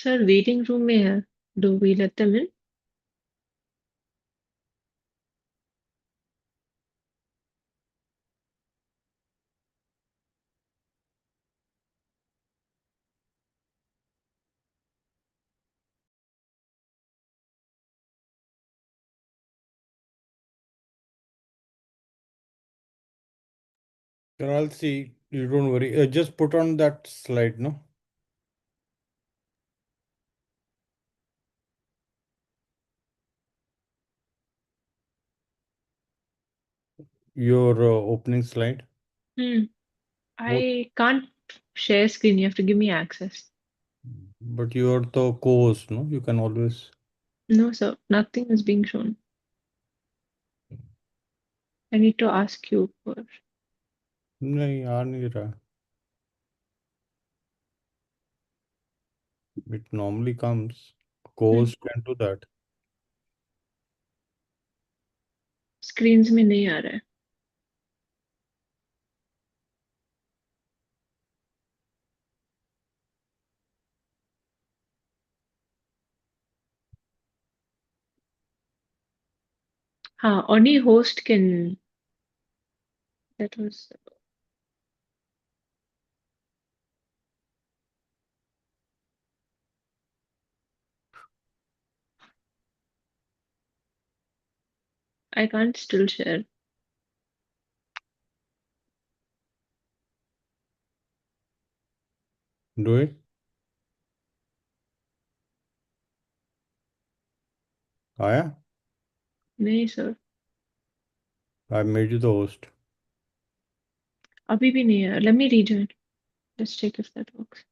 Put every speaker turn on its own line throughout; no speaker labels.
Sir waiting room में है. Do we let them in?
Sure, I'll see. You don't worry. Just put on that slide, no? Your opening slide.
Hmm.
Both.
I can't share screen. You have to give me access.
But you're the co-host, no? You can always.
No, sir. Nothing is being shown. I need to ask you for.
नहीं आ नहीं रहा. It normally comes.
Hmm.
Co-host can do that.
Screens में नहीं आ रहा है. हाँ, only host can. That was. I can't still share.
Do it. आया?
नहीं sir.
I made you the host.
अभी भी नहीं है. Let me rejoin. Let's check if that works.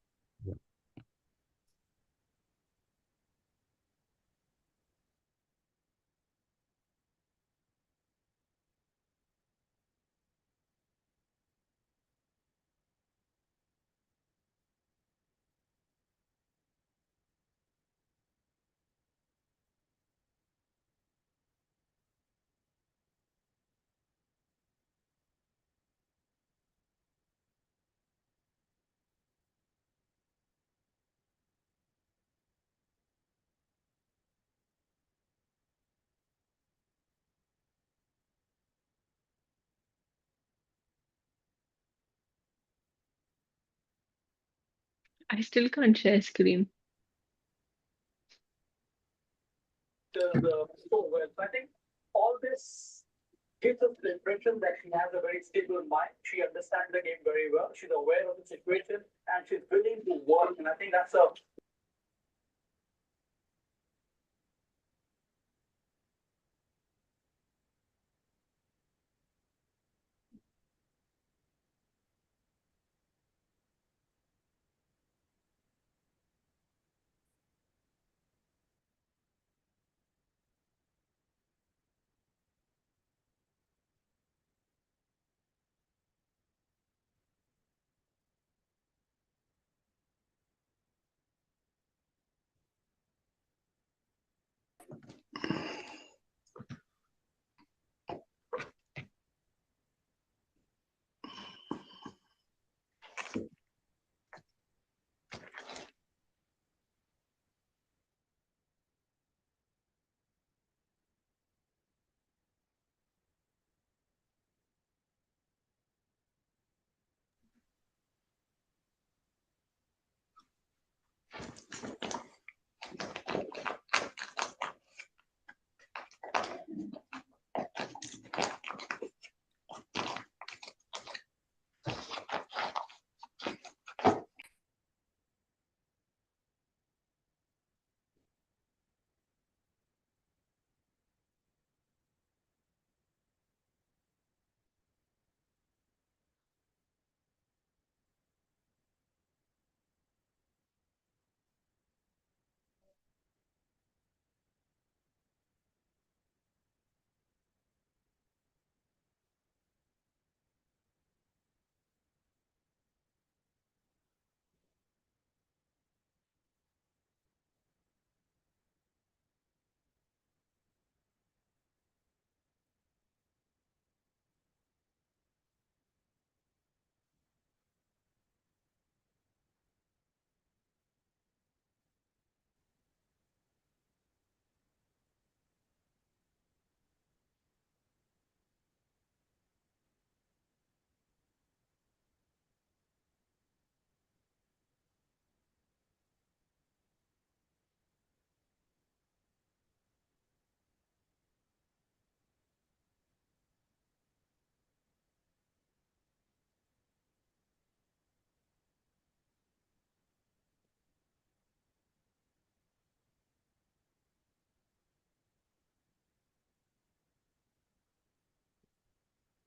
I still can't share screen.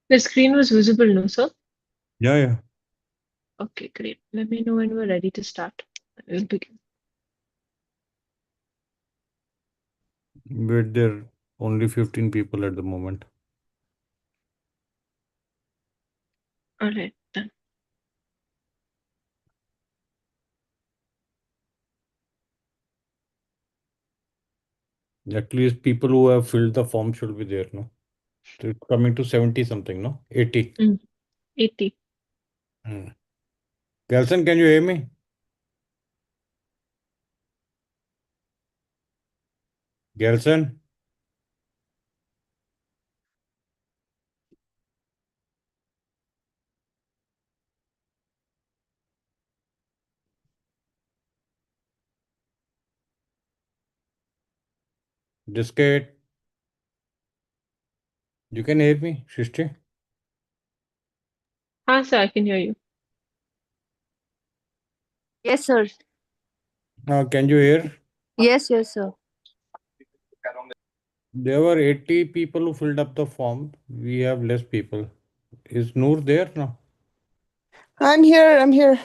The screen was visible, no, sir?
Yeah, yeah.
Okay, great. Let me know when we're ready to start. We'll begin.
But there are only 15 people at the moment.
All right, done.
At least people who have filled the form should be there, no? So it's coming to 70 something, no? 80.
Mm, 80.
Hmm. Gelson, can you hear me? Gelson? Discate. You can hear me, Srishti?
Ah, sir, I can hear you.
Yes, sir.
Can you hear?
Yes, yes, sir.
There were 80 people who filled up the form. We have less people. Is Noor there now?
I'm here. I'm here.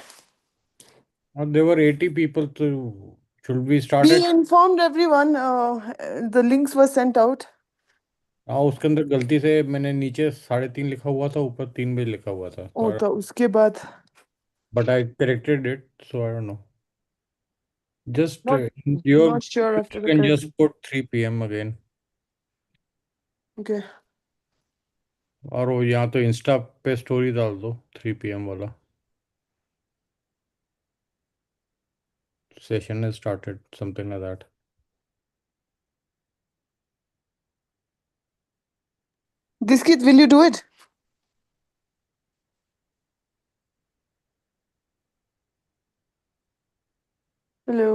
There were 80 people, so should we start
We
it?
informed everyone. The links were sent out.
हाँ उसके अंदर गलती से मैंने नीचे 3:30 लिखा हुआ था, ऊपर 3 बजे लिखा हुआ था,
Oh, तो उसके बाद
but I corrected it, so I don't know. Just
not
in your
not sure
you
after the
can
correction.
just put 3 p.m. again.
Okay.
और वो यहाँ तो इंस्टा पे स्टोरी डाल दो 3 p.m. वाला. Session has started, something like that.
This kid, will you do it? Hello.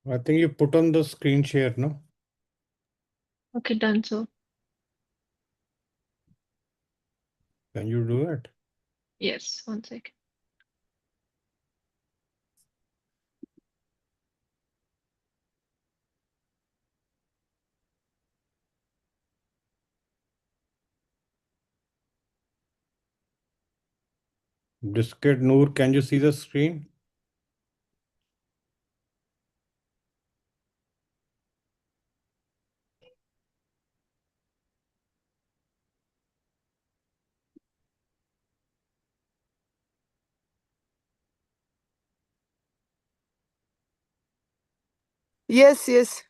I think you put on the screen share, no?
Okay, done, sir.
Can you do it?
Yes, one second.
Discate Noor, can you see the screen?
Yes, yes.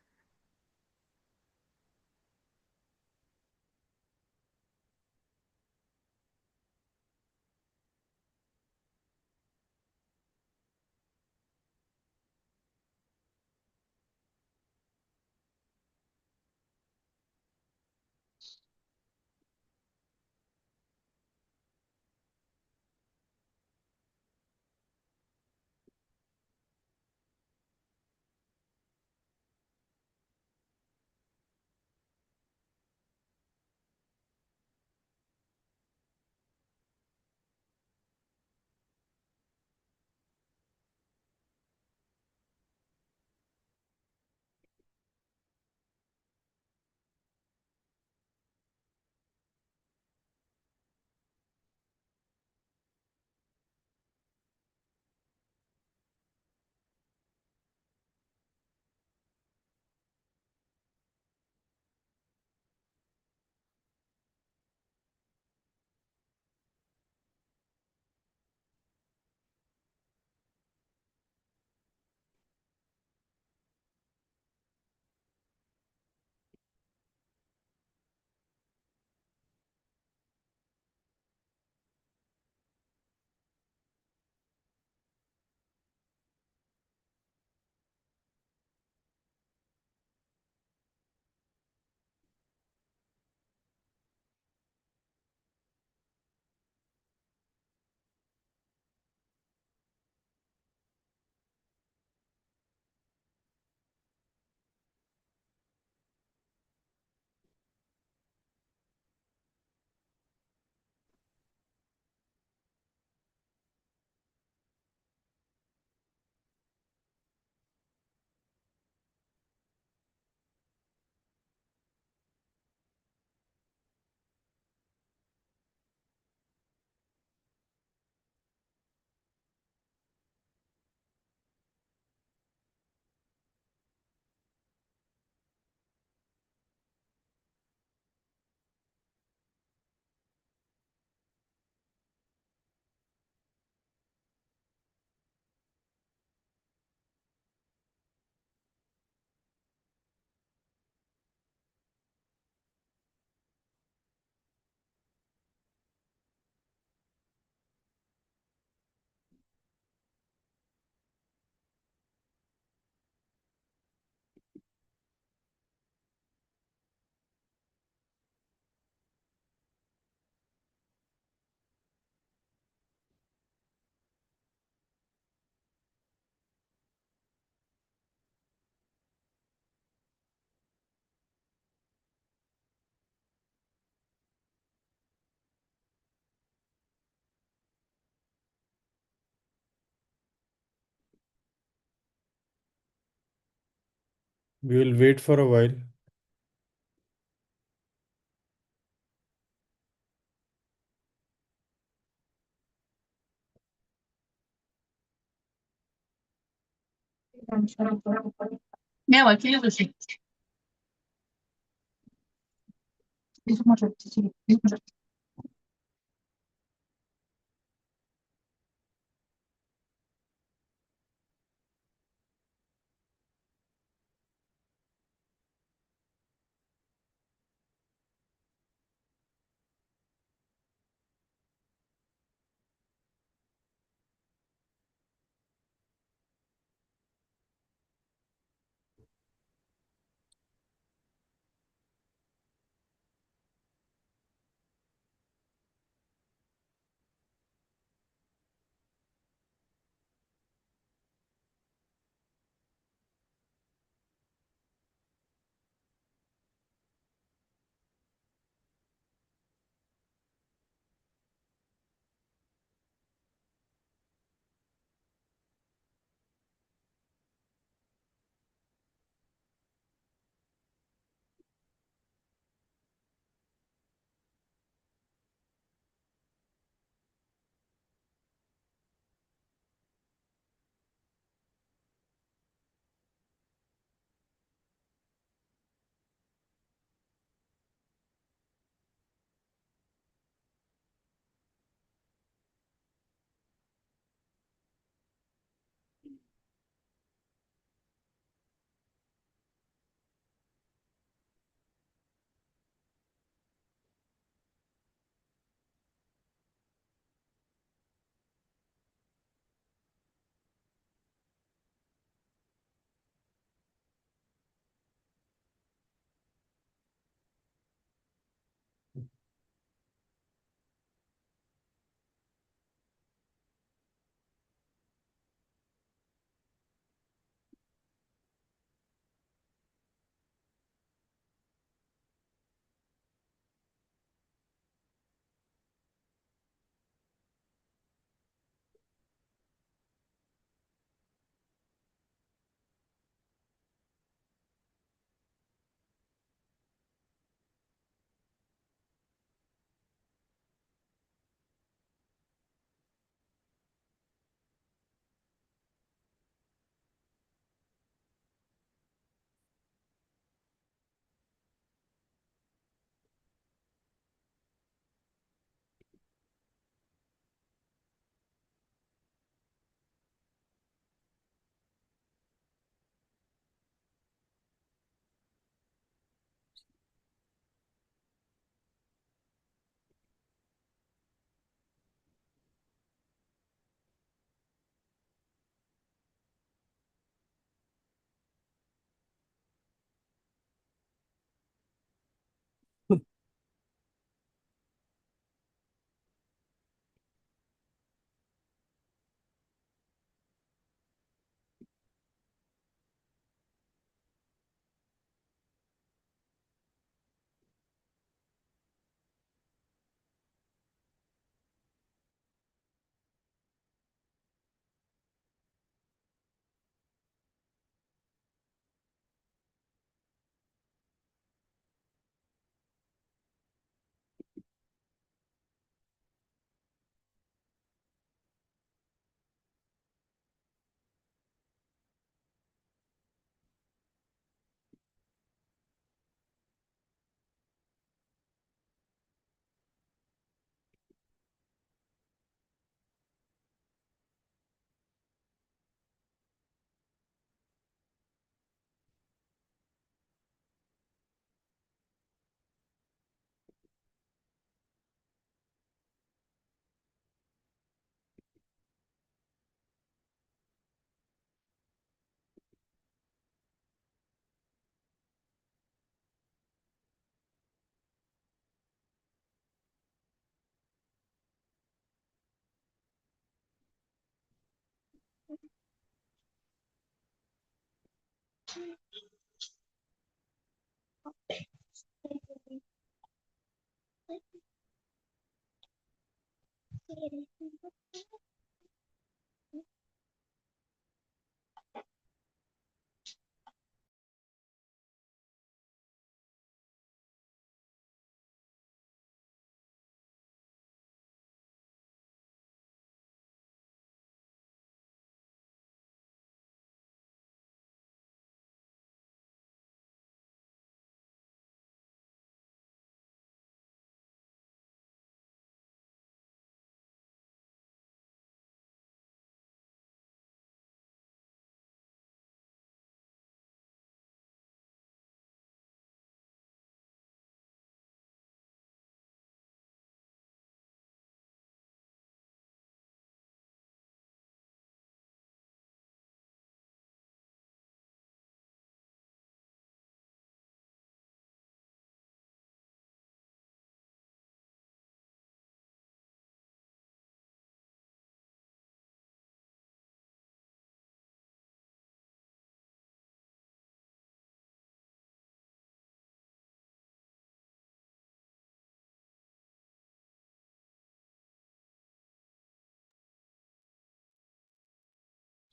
We will wait for a while.
Meu, aquele do jeito.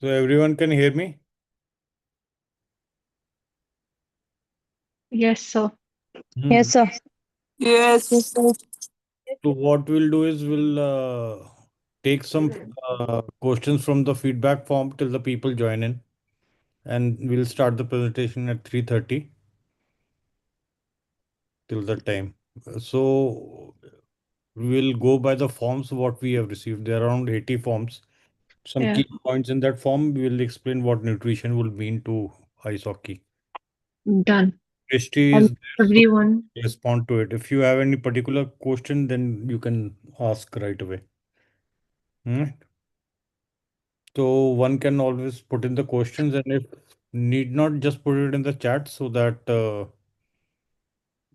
So everyone can hear me?
Yes, sir.
Yes, sir.
Yes.
Sir.
So what we'll do is we'll take some questions from the feedback form till the people join in, and we'll start the presentation at 3:30 till the time. So we'll go by the forms what we have received. There are around 80 forms. Some
Yeah,
key points in that form. We will explain what nutrition will mean to ice hockey.
done.
History
And
is there, so
everyone,
respond to it. If you have any particular question, then you can ask right away. Hmm? So one can always put in the questions, and if need not, just put it in the chat so that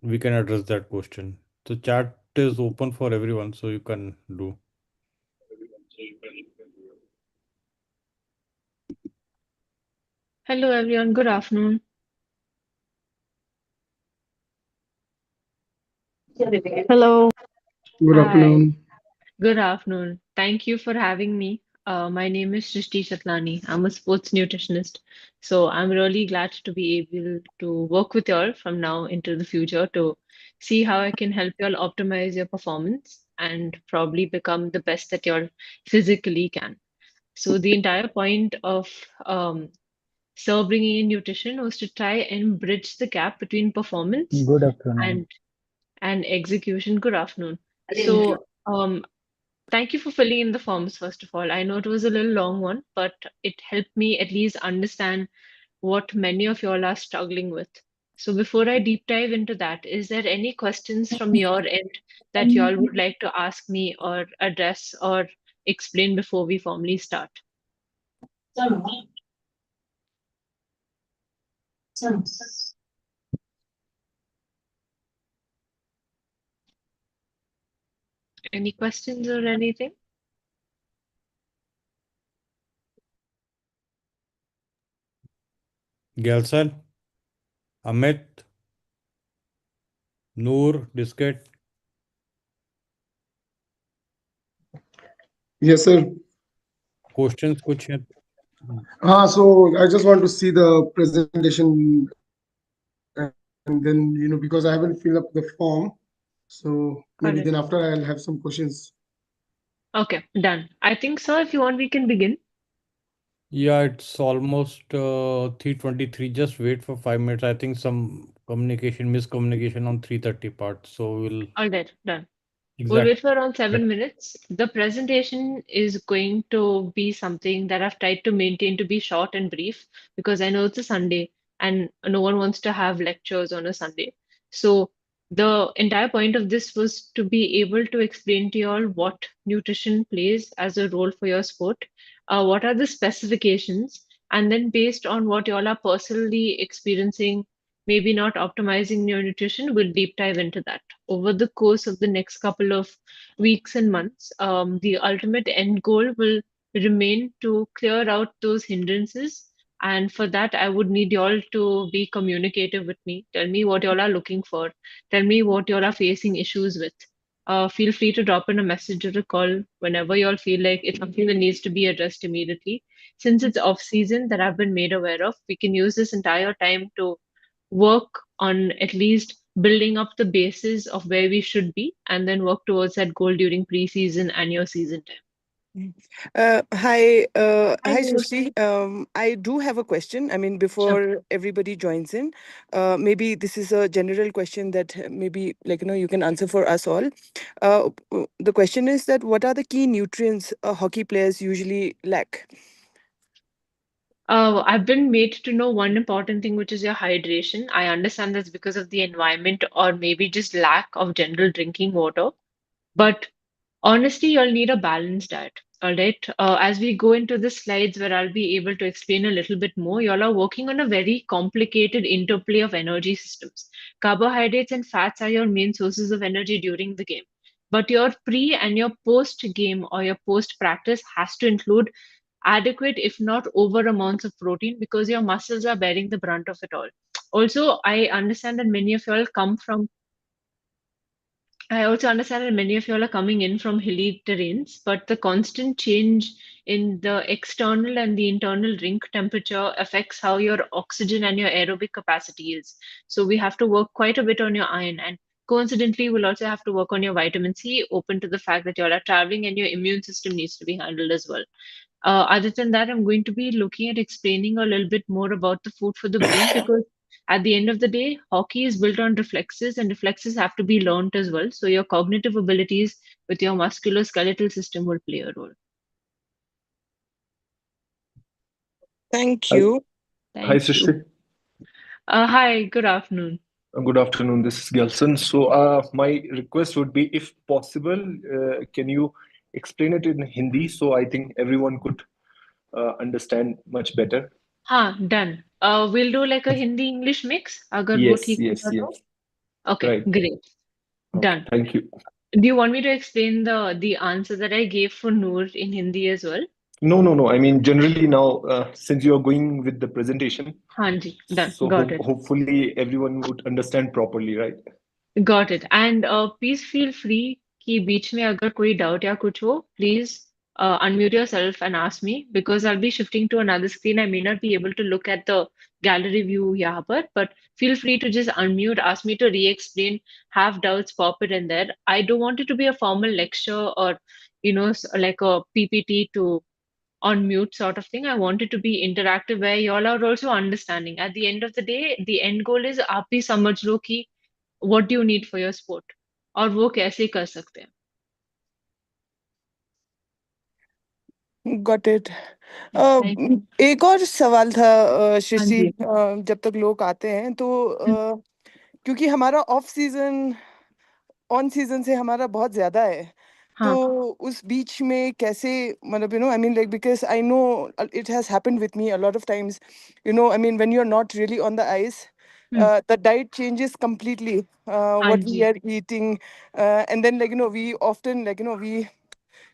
we can address that question. The chat is open for everyone, so you can do.
hello everyone, good afternoon.
Hello.
Good
Hi,
afternoon.
good afternoon. Thank you for having me. My name is Srishti Chatlani. I'm a sports nutritionist. So I'm really glad to be able to work with y'all from now into the future to see how I can help y'all optimize your performance and probably become the best that y'all physically can. So the entire point of bringing in nutrition was to try and bridge the gap between performance
Good afternoon.
and execution. Good afternoon. So, thank you for filling in the forms, first of all. I know it was a little long one, but it helped me at least understand what many of y'all are struggling with. So, before I deep dive into that, is there any questions from your end that y'all would like to ask me or address or explain before we formally start? Any questions or anything?
Galsan, Amit, Noor, Disket.
Yes, sir.
Questions कुछ हैं?
So I just want to see the presentation, and then, because I haven't filled up the form, so maybe
Correct.
then after I'll have some questions.
Okay, done. I think so. If you want, we can begin.
Yeah, it's almost 3:23. Just wait for 5 minutes. I think some miscommunication on 3:30 part. So we'll
All right, done. We'll
exact.
wait for around 7 minutes. The presentation is going to be something that I've tried to maintain to be short and brief because I know it's a Sunday and no one wants to have lectures on a Sunday. So the entire point of this was to be able to explain to you all what nutrition plays as a role for your sport, what are the specifications, and then based on what you all are personally experiencing, maybe not optimizing your nutrition, we'll deep dive into that over the course of the next couple of weeks and months. The ultimate end goal will remain to clear out those hindrances. And for that, I would need y'all to be communicative with me. Tell me what y'all are looking for. Tell me what y'all are facing issues with. Feel free to drop in a message or a call whenever y'all feel like it's something that needs to be addressed immediately. Since it's off season that I've been made aware of, we can use this entire time to work on at least building up the basis of where we should be and then work towards that goal during preseason and your season time. Hi,
Hi,
Noor.
Srishti. I do have a question. I mean,
Sure.
before everybody joins in, maybe this is a general question that maybe you can answer for us all. The question is that what are the key nutrients hockey players usually lack?
I've been made to know one important thing, which is your hydration. I understand that's because of the environment or maybe just lack of general drinking water. But honestly, you'll need a balanced diet. All right. As we go into the slides where I'll be able to explain a little bit more, y'all are working on a very complicated interplay of energy systems. Carbohydrates and fats are your main sources of energy during the game. But your pre and your post game or your post practice has to include adequate, if not over amounts of protein because your muscles are bearing the brunt of it all. Also, I understand that many of y'all come from I also understand that many of you all are coming in from hilly terrains, but the constant change in the external and the internal rink temperature affects how your oxygen and your aerobic capacity is. So we have to work quite a bit on your iron, and coincidentally, we'll also have to work on your vitamin C, open to the fact that you all are traveling and your immune system needs to be handled as well. Other than that, I'm going to be looking at explaining a little bit more about the food for the brain because at the end of the day, hockey is built on reflexes and reflexes have to be learned as well. So your cognitive abilities with your musculoskeletal system will play a role.
Thank
Hi,
you.
hi,
Thank you.
Srishti.
Hi, good afternoon.
Good afternoon. This is Gelson. So, my request would be, if possible, can you explain it in Hindi so I think everyone could understand much better?
हाँ, done. We'll do like a Hindi English mix अगर वो
Yes,
ठीक
yes,
होगा तो.
yes.
Okay,
Right.
great.
Okay.
Done.
Thank you.
Do you want me to explain the answer that I gave for Noor in Hindi as well?
No, no, no. I mean, generally now, since you are going with the presentation,
हाँ जी, done.
so
Got it.
hopefully everyone would understand properly, right?
Got it. And please feel free कि बीच में अगर कोई doubt या कुछ हो, please unmute yourself and ask me because I'll be shifting to another screen. I may not be able to look at the gallery view यहाँ पर, but feel free to just unmute, ask me to re-explain, have doubts, pop it in there. I don't want it to be a formal lecture or, like a PPT to on mute sort of thing. I want it to be interactive where y'all are also understanding. At the end of the day, the end goal is आप भी समझ लो कि what do you need for your sport और वो कैसे कर सकते हैं.
Got it.
Thank you.
एक और सवाल था
हाँ
शशि,
जी.
जब तक लोग आते हैं तो क्योंकि हमारा ऑफ सीजन ऑन सीजन से हमारा बहुत ज्यादा है, तो
हाँ.
उस बीच में कैसे, मतलब I mean like because I know it has happened with me a lot of times, I mean when you are not really on the ice, the diet changes completely,
हाँ
what we
जी.
are eating, and then we often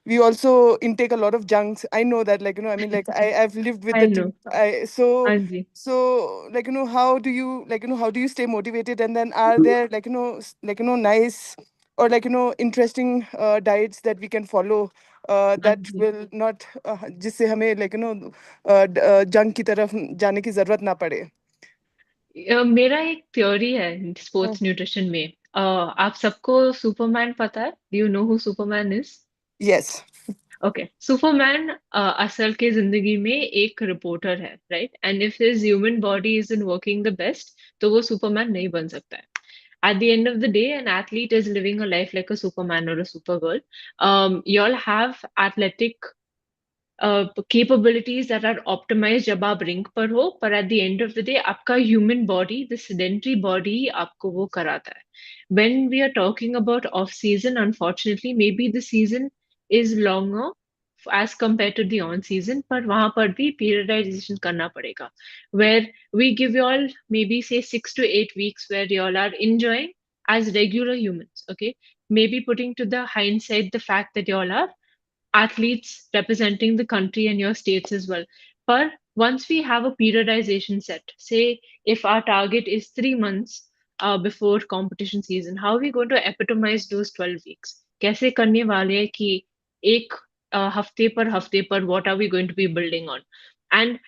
we also intake a lot of junks. I know that, I mean, I've lived with
I
the
know.
team. So
हाँ जी.
how do you how do you stay motivated? And then are there nice or interesting diets that we can follow
हाँ
that
ji.
will not जिससे हमें junk की तरफ जाने की जरूरत ना पड़े.
मेरा एक थ्योरी है स्पोर्ट्स न्यूट्रिशन में. आप सबको सुपरमैन पता है? Do you know who Superman is?
Yes.
Okay, Superman असल के जिंदगी में एक रिपोर्टर है, right? And if his human body is in working the best तो वो सुपरमैन नहीं बन सकता है. At the end of the day, an athlete is living a life like a superman or a supergirl. You all have athletic capabilities that are optimized जब आप rink पर हो, पर at the end of the day आपका human body, the sedentary body आपको वो कराता है. When we are talking about off season, unfortunately maybe the season is longer as compared to the on season, पर वहां पर भी periodization करना पड़ेगा, where we give you all maybe say 6 to 8 weeks where you all are enjoying as regular humans. Okay, maybe putting to the hindsight the fact that you all are athletes representing the country and your states as well. But once we have a periodization set, say if our target is 3 months before competition season, how are we going to epitomize those 12 weeks? कैसे करने वाले हैं कि एक हफ्ते पर what are we going to be building on? And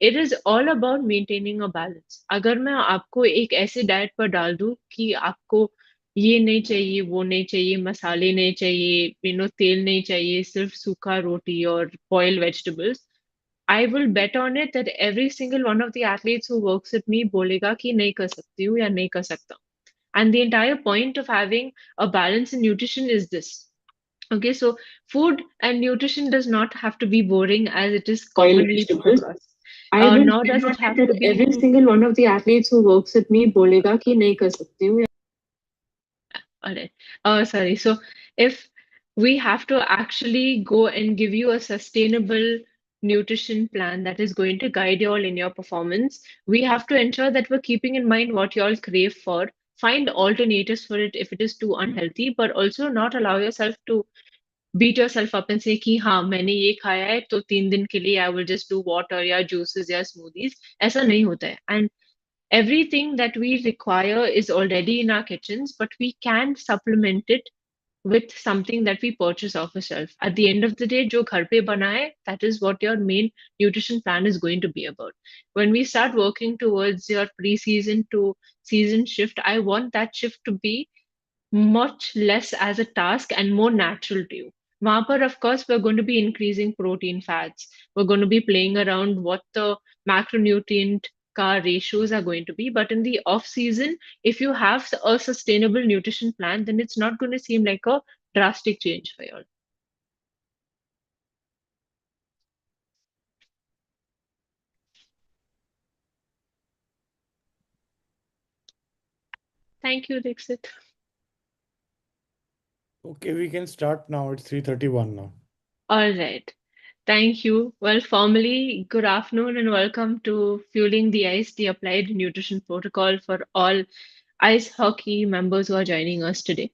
it is all about maintaining a balance. अगर मैं आपको एक ऐसे डाइट पर डाल दूं कि आपको ये नहीं चाहिए, वो नहीं चाहिए, मसाले नहीं चाहिए, तेल नहीं चाहिए, सिर्फ सूखा रोटी और boiled vegetables, I will bet on it that every single one of the athletes who works with me बोलेगा कि नहीं कर सकती हूँ या नहीं कर सकता. And the entire point of having a balance in nutrition is this. Okay, so food and nutrition does not have to be boring as it is
Boiled
commonly come
vegetables.
across.
I will
Nor
bet
does
on
it
it
have
that
to be
every single one of the athletes who works with me बोलेगा कि नहीं कर सकती हूँ.
all right. Sorry. So if we have to actually go and give you a sustainable nutrition plan that is going to guide you all in your performance, we have to ensure that we're keeping in mind what you all crave for, find alternatives for it if it is too unhealthy, but also not allow yourself to beat yourself up and say कि हाँ मैंने ये खाया है तो 3 दिन के लिए I will just do water या juices या smoothies. ऐसा नहीं होता है. And Everything that we require is already in our kitchens, but we can supplement it with something that we purchase off a shelf. At the end of the day, jo ghar pe bana hai, that is what your main nutrition plan is going to be about. When we start working towards your pre-season to season shift, I want that shift to be much less as a task and more natural to you. वहाँ पर, of course, we're going to be increasing protein fats. We're going to be playing around what the macronutrient ka ratios are going to be. But in the off season, if you have a sustainable nutrition plan, then it's not going to seem like a drastic change for you all. Thank you, Dixit.
Okay, we can start now. It's 3:31 now.
All right. Thank you. Well, formally, good afternoon and welcome to Fueling the Ice, the Applied Nutrition Protocol for all ice hockey members who are joining us today.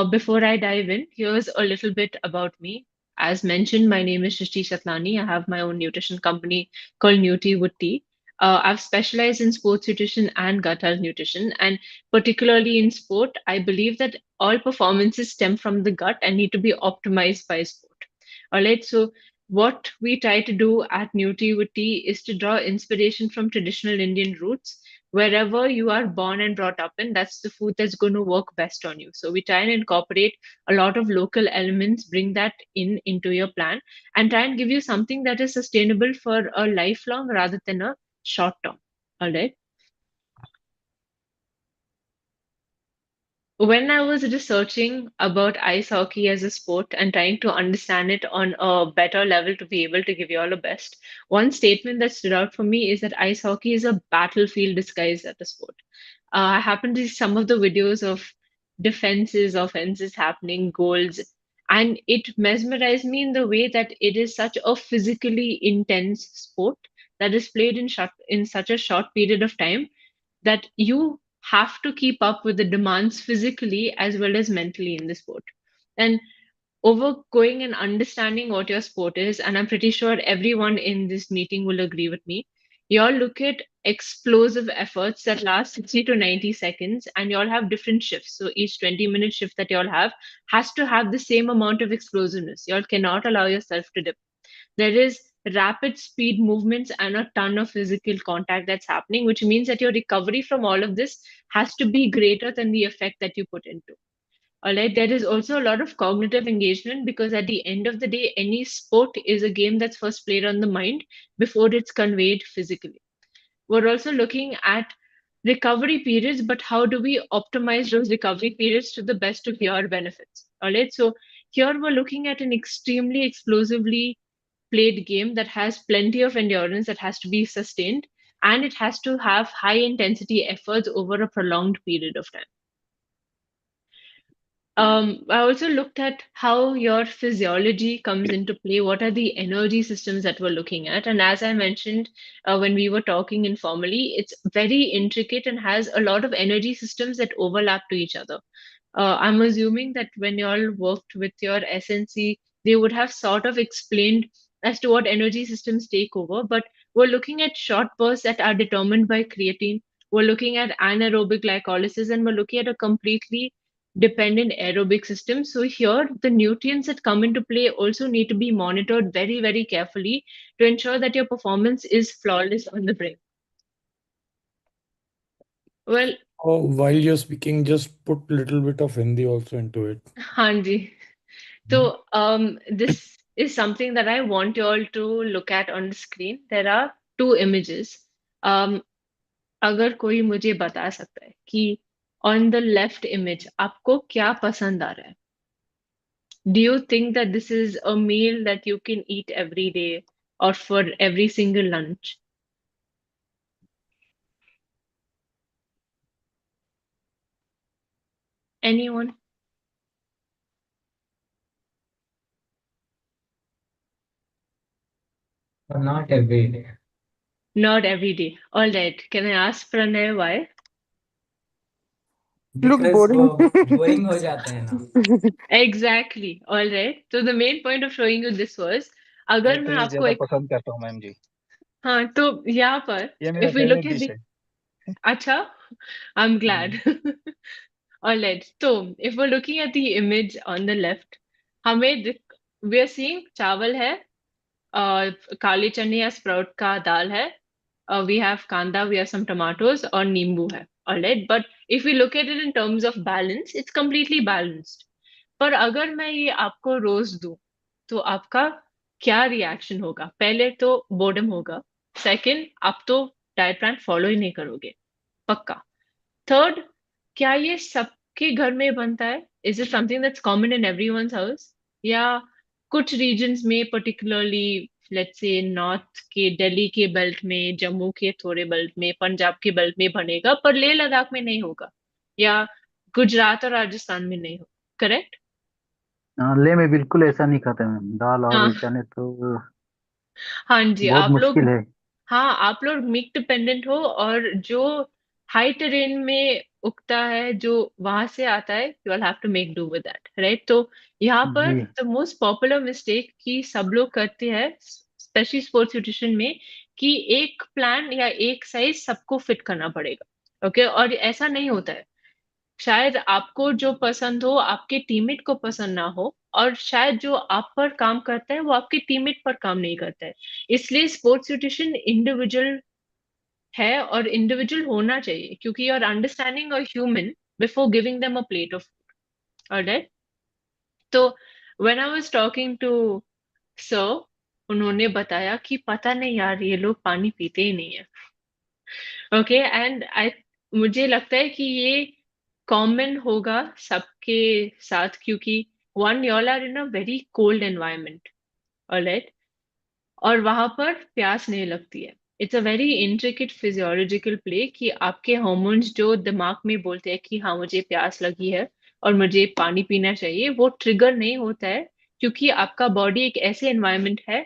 Before I dive in, here's a little bit about me. As mentioned, my name is Shristi Shatlani. I have my own nutrition company called Nuti with Tea. I've specialized in sports nutrition and gut health nutrition, and particularly in sport, I believe that all performances stem from the gut and need to be optimized by sport. All right, so what we try to do at Nuti with Tea is to draw inspiration from traditional Indian roots. Wherever you are born and brought up in, that's the food that's going to work best on you. So we try and incorporate a lot of local elements, bring that into your plan, and try and give you something that is sustainable for a lifelong rather than a short term. All right. When I was researching about ice hockey as a sport and trying to understand it on a better level to be able to give you all the best, one statement that stood out for me is that ice hockey is a battlefield disguised as a sport. I happened to see some of the videos of defenses, offenses happening, goals, and it mesmerized me in the way that it is such a physically intense sport that is played in such a short period of time that you have to keep up with the demands physically as well as mentally in the sport. And over going and understanding what your sport is, and I'm pretty sure everyone in this meeting will agree with me, you all look at explosive efforts that last 60 to 90 seconds, and you all have different shifts. So each 20-minute shift that you all have has to have the same amount of explosiveness. You all cannot allow yourself to dip. There is rapid speed movements and a ton of physical contact that's happening, which means that your recovery from all of this has to be greater than the effect that you put into. All right, there is also a lot of cognitive engagement because at the end of the day, any sport is a game that's first played on the mind before it's conveyed physically. We're also looking at recovery periods, but how do we optimize those recovery periods to the best of your benefits? All right, so here we're looking at an extremely explosively played game that has plenty of endurance that has to be sustained, and it has to have high intensity efforts over a prolonged period of time. I also looked at how your physiology comes into play. What are the energy systems that we're looking at? And as I mentioned when we were talking informally, it's very intricate and has a lot of energy systems that overlap to each other. I'm assuming that when you all worked with your SNC, they would have sort of explained as to what energy systems take over. But we're looking at short bursts that are determined by creatine. We're looking at anaerobic glycolysis, and we're looking at a completely dependent aerobic system. So here, the nutrients that come into play also need to be monitored very, very carefully to ensure that your performance is flawless on the brink. Well,
Oh, while you're speaking, just put little bit of Hindi also into it.
Hanji. So this is something that I want you all to look at on the screen. There are two images. अगर कोई मुझे बता सकता है कि on the left image आपको क्या पसंद आ रहा है? Do you think that this is a meal that you can eat every day or for every single lunch? Anyone?
Not every day.
Not every day. All right. Can I ask Pranay why?
Look
Because
boring.
वो boring हो जाते हैं ना.
Exactly. All right. So the main point of showing you this was, अगर मैं
तो ये
आपको
ज्यादा
एक
पसंद करता हूँ मैम जी।
हाँ तो यहाँ पर
ये मेरा
if we look
favourite
at
dish
the
है।
Acha, I'm glad. All right. So if we're looking at the image on the left, we are seeing चावल है, काली चने या स्प्राउट का दाल है. We have kanda, we have some tomatoes और नींबू है. All right. But if we look at it in terms of balance, it's completely balanced. पर अगर मैं ये आपको रोज दूं, तो आपका क्या रिएक्शन होगा? पहले तो बोर्डम होगा. सेकंड, आप तो डाइट प्लान फॉलो ही नहीं करोगे, पक्का. थर्ड, क्या ये सबके घर में बनता है? Is it something that's common in everyone's house, या कुछ रीजन्स में, पर्टिकुलरली लेट्स से नॉर्थ के दिल्ली के बेल्ट में, जम्मू के थोड़े बेल्ट में, पंजाब के बेल्ट में बनेगा, पर लेह लद्दाख में नहीं होगा, या गुजरात और राजस्थान में नहीं होगा, करेक्ट?
हाँ, ले में बिल्कुल ऐसा नहीं खाते मैम, दाल और
हाँ.
ये चने तो
हाँ जी,
बहुत
आप लोग,
मुश्किल है।
हाँ, आप लोग मिक डिपेंडेंट हो, और जो हाई टेरेन में उगता है, जो वहां से आता है, you will have to make do with that, right? तो यहाँ पर
जी
द मोस्ट पॉपुलर मिस्टेक कि सब लोग करते हैं, स्पेशली स्पोर्ट्स न्यूट्रिशन में, कि एक प्लान या एक साइज सबको फिट करना पड़ेगा. ओके, और ऐसा नहीं होता है. शायद आपको जो पसंद हो आपके टीममेट को पसंद ना हो, और शायद जो आप पर काम करता है वो आपके टीममेट पर काम नहीं करता है. इसलिए स्पोर्ट्स न्यूट्रिशन इंडिविजुअल है, और इंडिविजुअल होना चाहिए, क्योंकि you are understanding a human before giving them a plate of food. Alright. तो when I was talking to sir, उन्होंने बताया कि पता नहीं यार, ये लोग पानी पीते ही नहीं है. ओके, एंड आई, मुझे लगता है कि ये कॉमन होगा सबके साथ, क्योंकि one, y'all are in a very cold environment. Alright. और वहां पर प्यास नहीं लगती है. It's a very intricate physiological play कि आपके हार्मोन्स जो दिमाग में बोलते हैं कि हाँ मुझे प्यास लगी है और मुझे पानी पीना चाहिए, वो ट्रिगर नहीं होता है, क्योंकि आपका बॉडी एक ऐसे एनवायरनमेंट है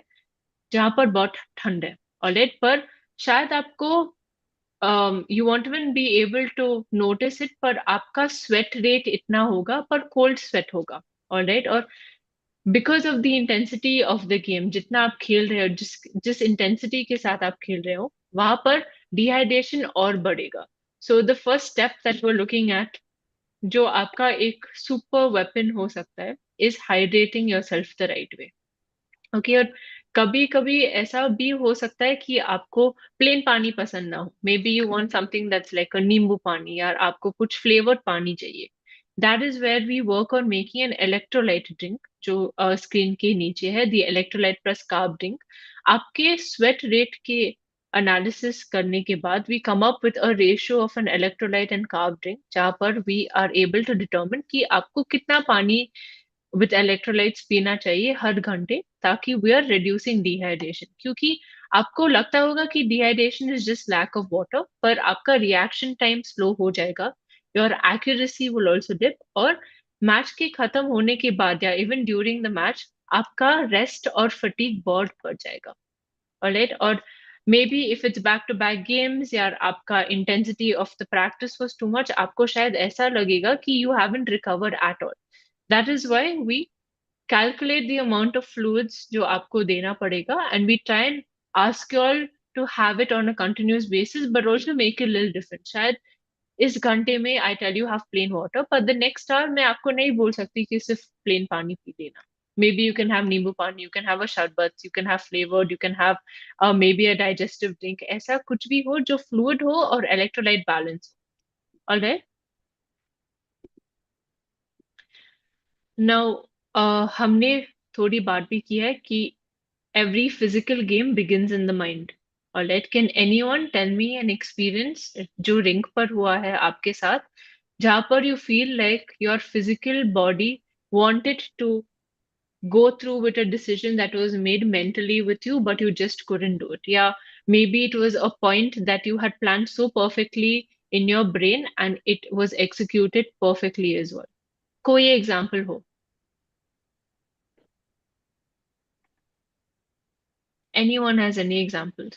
जहां पर बहुत ठंड है. ऑलराइट. पर शायद आपको, you won't even be able to notice it, पर आपका स्वेट रेट इतना होगा, पर कोल्ड स्वेट होगा. ऑलराइट. और because of the intensity of the game, जितना आप खेल रहे हो, जिस जिस इंटेंसिटी के साथ आप खेल रहे हो, वहां पर डिहाइड्रेशन और बढ़ेगा. So the first step that we are looking at, जो आपका एक सुपर वेपन हो सकता है, is hydrating yourself the right way. Okay. और कभी कभी ऐसा भी हो सकता है कि आपको प्लेन पानी पसंद ना हो. Maybe you want something that's like a nimbu pani, या आपको कुछ फ्लेवर्ड पानी चाहिए. That is where we work on making an electrolyte drink, जो स्क्रीन के नीचे है, the electrolyte plus carb drink. आपके स्वेट रेट के एनालिसिस करने के बाद we come up with a ratio of an electrolyte and carb drink, जहां पर we are able to determine कि आपको कितना पानी विद इलेक्ट्रोलाइट्स पीना चाहिए हर घंटे, ताकि वी आर रिड्यूसिंग डिहाइड्रेशन. क्योंकि आपको लगता होगा कि dehydration is just lack of water, पर आपका रिएक्शन टाइम स्लो हो जाएगा, your accuracy will also dip, और मैच के खत्म होने के बाद या इवन ड्यूरिंग द मैच आपका रेस्ट और फटीग बहुत बढ़ जाएगा. ऑलराइट. और maybe if it's back to back games, या आपका intensity of the practice was too much, आपको शायद ऐसा लगेगा कि you haven't recovered at all. That is why we calculate the amount of fluids जो आपको देना पड़ेगा, and we try and ask you all to have it on a continuous basis, but also make it a little different. शायद इस घंटे में I tell you have plain water, but the next hour मैं आपको नहीं बोल सकती कि सिर्फ plain पानी पी लेना. Maybe you can have नींबू पानी, you can have a शरबत, you can have flavored, you can have maybe a digestive drink. ऐसा कुछ भी हो जो fluid हो और electrolyte balance हो. Alright? Now, हमने थोड़ी बात भी की है कि every physical game begins in the mind. Alright, can anyone tell me an experience जो रिंग पर हुआ है आपके साथ, जहां पर you feel like your physical body wanted to go through with a decision that was made mentally with you, but you just couldn't do it? Yeah, maybe it was a point that you had planned so perfectly in your brain and it was executed perfectly as well. कोई example हो? Anyone has any examples?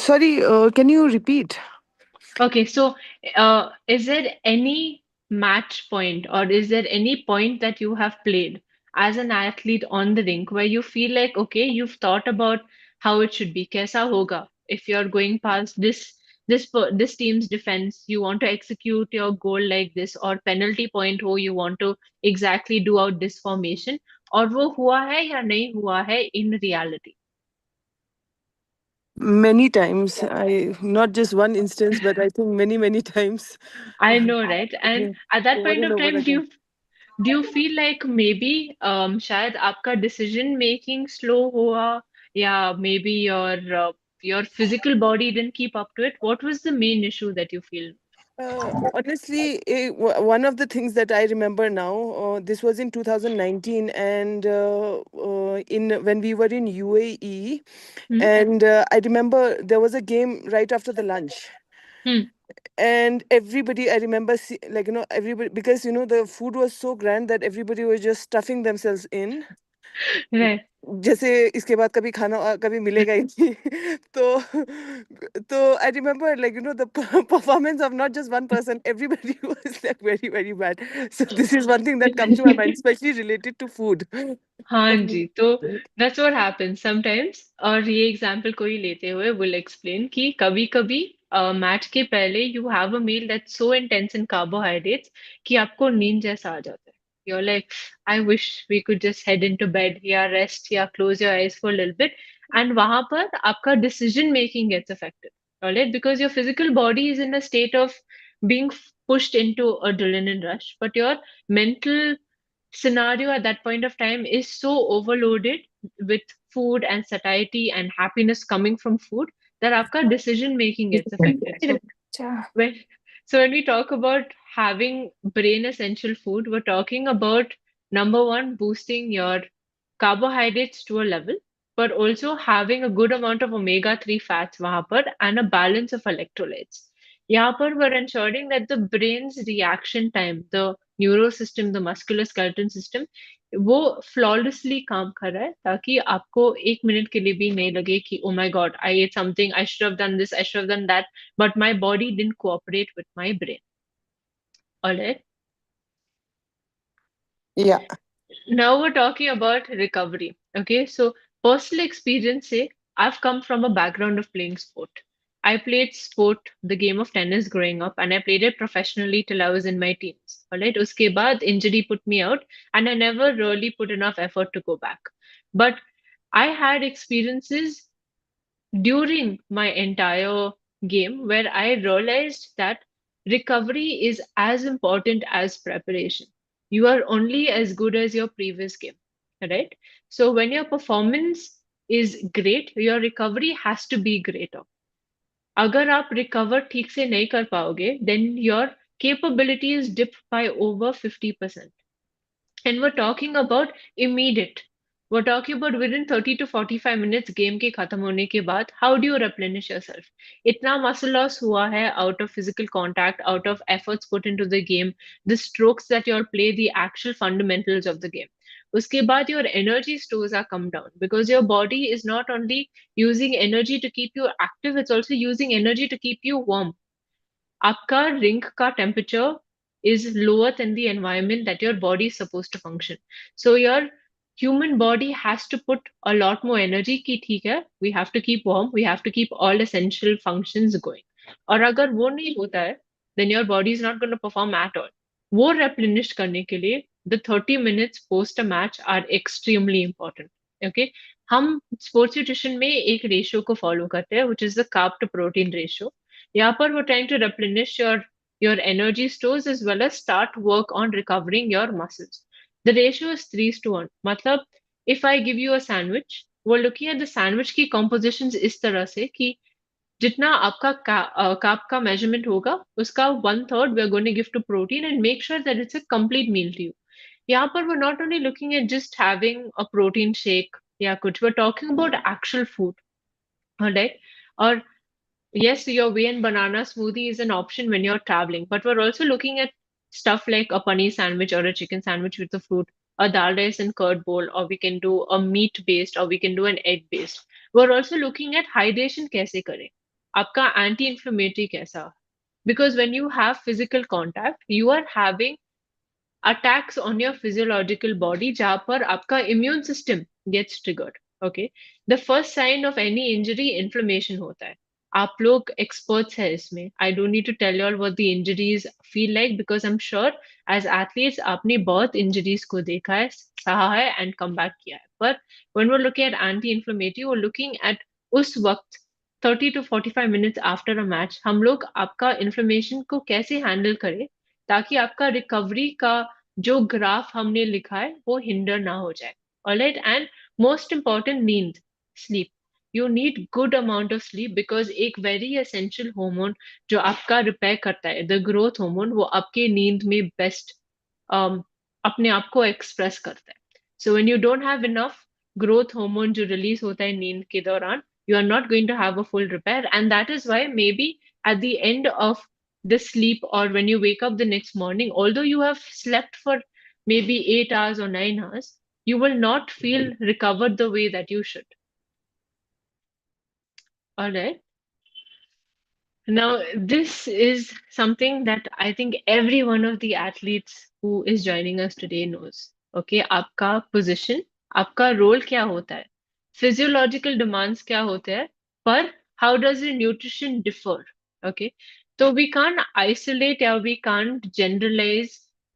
Sorry, can you repeat?
Okay, so is there any match point, or is there any point that you have played as an athlete on the rink where you feel like, okay, you've thought about how it should be, kaisa hoga. If you're going past this team's defense, you want to execute your goal like this, or penalty point ho, you want to exactly do out this formation, और वो हुआ है या नहीं हुआ है in reality.
Many times, I not just one instance, but I think many times.
I know, right? And
Yeah,
at that
over
point
and
of
over
time,
again.
do you feel like maybe शायद आपका decision making slow हुआ, या maybe your physical body didn't keep up to it? What was the main issue that you feel?
Honestly, one of the things that I remember now, this was in 2019, and in when we were in UAE,
Hmm?
and I remember there was a game right after the lunch.
Hmm.
And everybody, I remember, like, everybody, because, the food was so grand that everybody was just stuffing themselves in.
Right.
जैसे इसके बाद कभी खाना कभी मिलेगा ही नहीं तो I remember, like, the performance of not just one person, everybody was like very bad. So this is one thing that comes to my mind, especially related to food.
हाँ जी, तो that's what happens sometimes. और ये example को ही लेते हुए will explain कि कभी कभी मैच के पहले you have a meal that's so intense in carbohydrates कि आपको नींद जैसा आ जाता है. You're like, I wish we could just head into bed या rest या close your eyes for a little bit. And वहां पर आपका decision making gets affected, alright? Because your physical body is in a state of being pushed into adrenaline rush, but your mental scenario at that point of time is so overloaded with food and satiety and happiness coming from food that आपका decision making gets affected. When so when we talk about having brain essential food, we're talking about number one, boosting your carbohydrates to a level, but also having a good amount of omega-3 fats वहां पर and a balance of electrolytes. यहाँ पर we're ensuring that the brain's reaction time, the neurosystem, the musculoskeletal system, वो flawlessly काम कर रहा है ताकि आपको एक मिनट के लिए भी नहीं लगे कि oh my god, I ate something, I should have done this, I should have done that, but my body didn't cooperate with my brain. All right.
Yeah.
Now we're talking about recovery. Okay, so personal experience say I've come from a background of playing sport. I played sport, the game of tennis growing up, and I played it professionally till I was in my teens. All right, uske baad injury put me out, and I never really put enough effort to go back. But I had experiences during my entire game where I realized that recovery is as important as preparation. You are only as good as your previous game, right? So when your performance is great, your recovery has to be greater. अगर आप recover ठीक से नहीं कर पाओगे, then your capabilities dip by over 50%. And we're talking about immediate. We're talking about within 30 to 45 minutes game के खत्म होने के बाद, how do you replenish yourself? इतना muscle loss हुआ है out of physical contact, out of efforts put into the game, the strokes that you all play, the actual fundamentals of the game. उसके बाद your energy stores are come down because your body is not only using energy to keep you active, it's also using energy to keep you warm. आपका ring का temperature is lower than the environment that your body is supposed to function. So your human body has to put a lot more energy कि ठीक है, we have to keep warm, we have to keep all essential functions going. और अगर वो नहीं होता है, then your body is not going to perform at all. वो replenish करने के लिए the 30 minutes post a match are extremely important. Okay, हम sports nutrition में एक ratio को follow करते हैं, which is the carb to protein ratio. यहाँ पर we're trying to replenish your energy stores as well as start work on recovering your muscles. The ratio is 3:1. मतलब if I give you a sandwich, we're looking at the sandwich की compositions इस तरह से कि जितना आपका carb का measurement होगा, उसका 1/3 we are going to give to protein and make sure that it's a complete meal to you. यहाँ पर we're not only looking at just having a protein shake या कुछ, we're talking about actual food. Alright? Or yes, your whey and banana smoothie is an option when you're traveling, but we're also looking at stuff like a paneer sandwich or a chicken sandwich with a fruit, a dal rice and curd bowl, or we can do a meat based, or we can do an egg based. We're also looking at hydration कैसे करें, आपका anti-inflammatory कैसा, because when you have physical contact, you are having attacks on your physiological body जहाँ पर आपका immune system gets triggered. Okay, the first sign of any injury inflammation होता है. आप लोग experts हैं इसमें. I don't need to tell you all what the injuries feel like because I'm sure as athletes आपने बहुत injuries को देखा है, सहा है and come back किया है. पर when we're looking at anti-inflammatory, we're looking at उस वक्त 30 to 45 minutes after a match हम लोग आपका inflammation को कैसे handle करें ताकि आपका रिकवरी का जो ग्राफ हमने लिखा है वो हिंडर ना हो जाए. ऑलराइट, एंड मोस्ट इंपॉर्टेंट नींद, sleep. You need good amount of sleep because एक वेरी एसेंशियल हार्मोन जो आपका रिपेयर करता है, द ग्रोथ हार्मोन, वो आपके नींद में बेस्ट अपने आप को एक्सप्रेस करता है. So when you don't have enough growth hormone जो रिलीज होता है नींद के दौरान, you are not going to have a full repair, and that is why maybe at the end of the sleep or when you wake up the next morning, although you have slept for maybe 8 hours or 9 hours, you will not feel recovered the way that you should. All right. Now, this is something that I think every one of the athletes who is joining us today knows. Okay, आपका position, आपका role क्या होता है, physiological demands क्या होते हैं, पर how does your nutrition differ? Okay, so we can't isolate or we can't generalize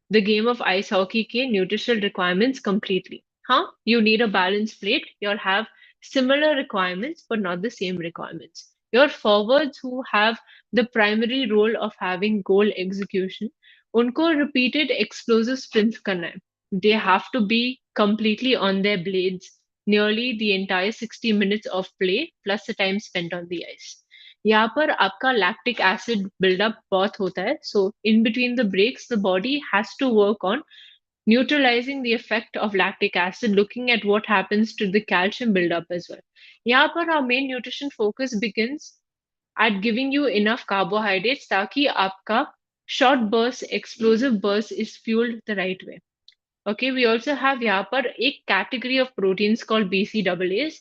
the game of ice hockey के nutritional requirements completely. Huh? You need a balanced plate. You'll have similar requirements, but not the same requirements. Your forwards who have the primary role of having goal execution, उनको repeated explosive sprints करना है. They have to be completely on their blades nearly the entire 60 minutes of play plus the time spent on the ice. यहाँ पर आपका lactic acid buildup बहुत होता है. So in between the breaks, the body has to work on neutralizing the effect of lactic acid, looking at what happens to the calcium buildup as well. यहाँ पर our main nutrition focus begins at giving you enough carbohydrates ताकि आपका short burst, explosive burst is fueled the right way. Okay, we also have यहाँ पर एक category of proteins called BCAAs.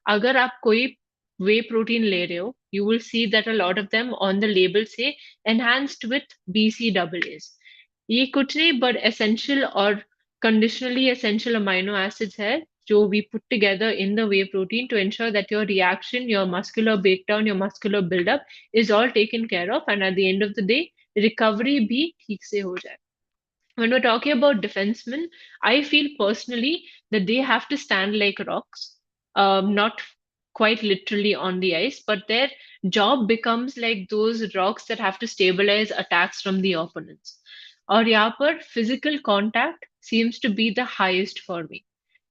अगर आप कोई whey protein ले रहे हो, you will see that a lot of them on the label say enhanced with BCAAs. ये कुछ नहीं but essential or conditionally essential amino acids है जो we put together in the whey protein to ensure that your reaction, your muscular breakdown, your muscular buildup is all taken care of, and at the end of the day, recovery भी ठीक से हो जाए. When we're talking about defensemen, I feel personally that they have to stand like rocks, not quite literally on the ice, but their job becomes like those rocks that have to stabilize attacks from the opponents. और यहाँ पर physical contact seems to be the highest for me.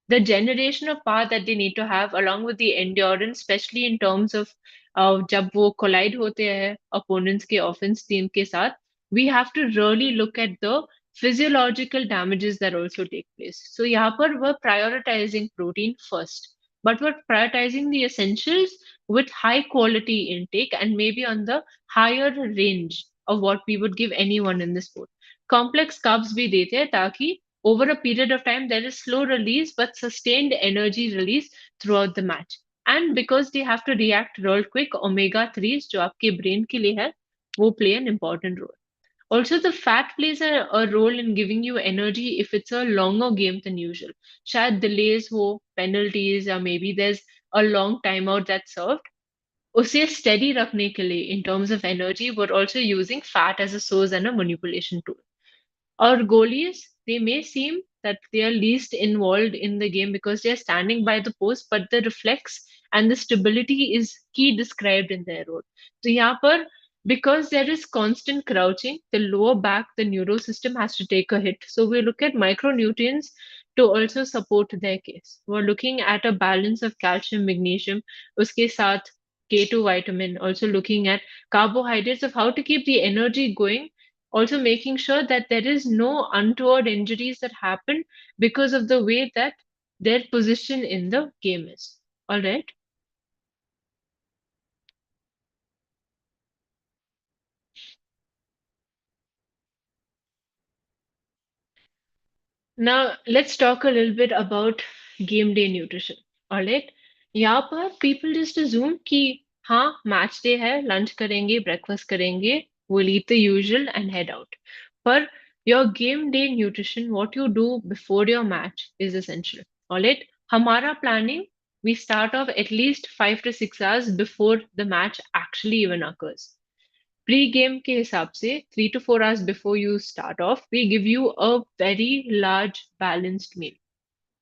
The generation of power that they need to have along with the endurance, especially in terms of जब वो collide होते हैं opponents के offense team के साथ, we have to really look at the physiological damages that also take place. So यहाँ पर we're prioritizing protein first, but we're prioritizing the essentials with high quality intake and maybe on the higher range of what we would give anyone in the sport. Complex carbs भी देते हैं ताकि over a period of time there is slow release but sustained energy release throughout the match. And because they have to react real quick, omega 3s जो आपके brain के लिए है, वो play an important role. Also, the fat plays a role in giving you energy if it's a longer game than usual. शायद delays हो, penalties, or maybe there's a long timeout that's served. उसे steady रखने के लिए, in terms of energy, we're also using fat as a source and a manipulation tool. Our goalies, they may seem that they are least involved in the game because they are standing by the post, but the reflex and the stability is key described in their role. So यहाँ पर, because there is constant crouching, the lower back, the neuro system has to take a hit. So we look at micronutrients to also support their case. We're looking at a balance of calcium, magnesium, उसके साथ K2 vitamin, also looking at carbohydrates of how to keep the energy going, also making sure that there is no untoward injuries that happen because of the way that their position in the game is. All right. Now let's talk a little bit about game day nutrition. All right. यहाँ पर people just assume कि हाँ match day है, lunch करेंगे, breakfast करेंगे, we'll eat the usual and head out. पर Your game day nutrition, what you do before your match, is essential. All right. Hamara planning, we start off at least 5 to 6 hours before the match actually even occurs. Pre-game के हिसाब से 3 to 4 hours before you start off, we give you a very large balanced meal.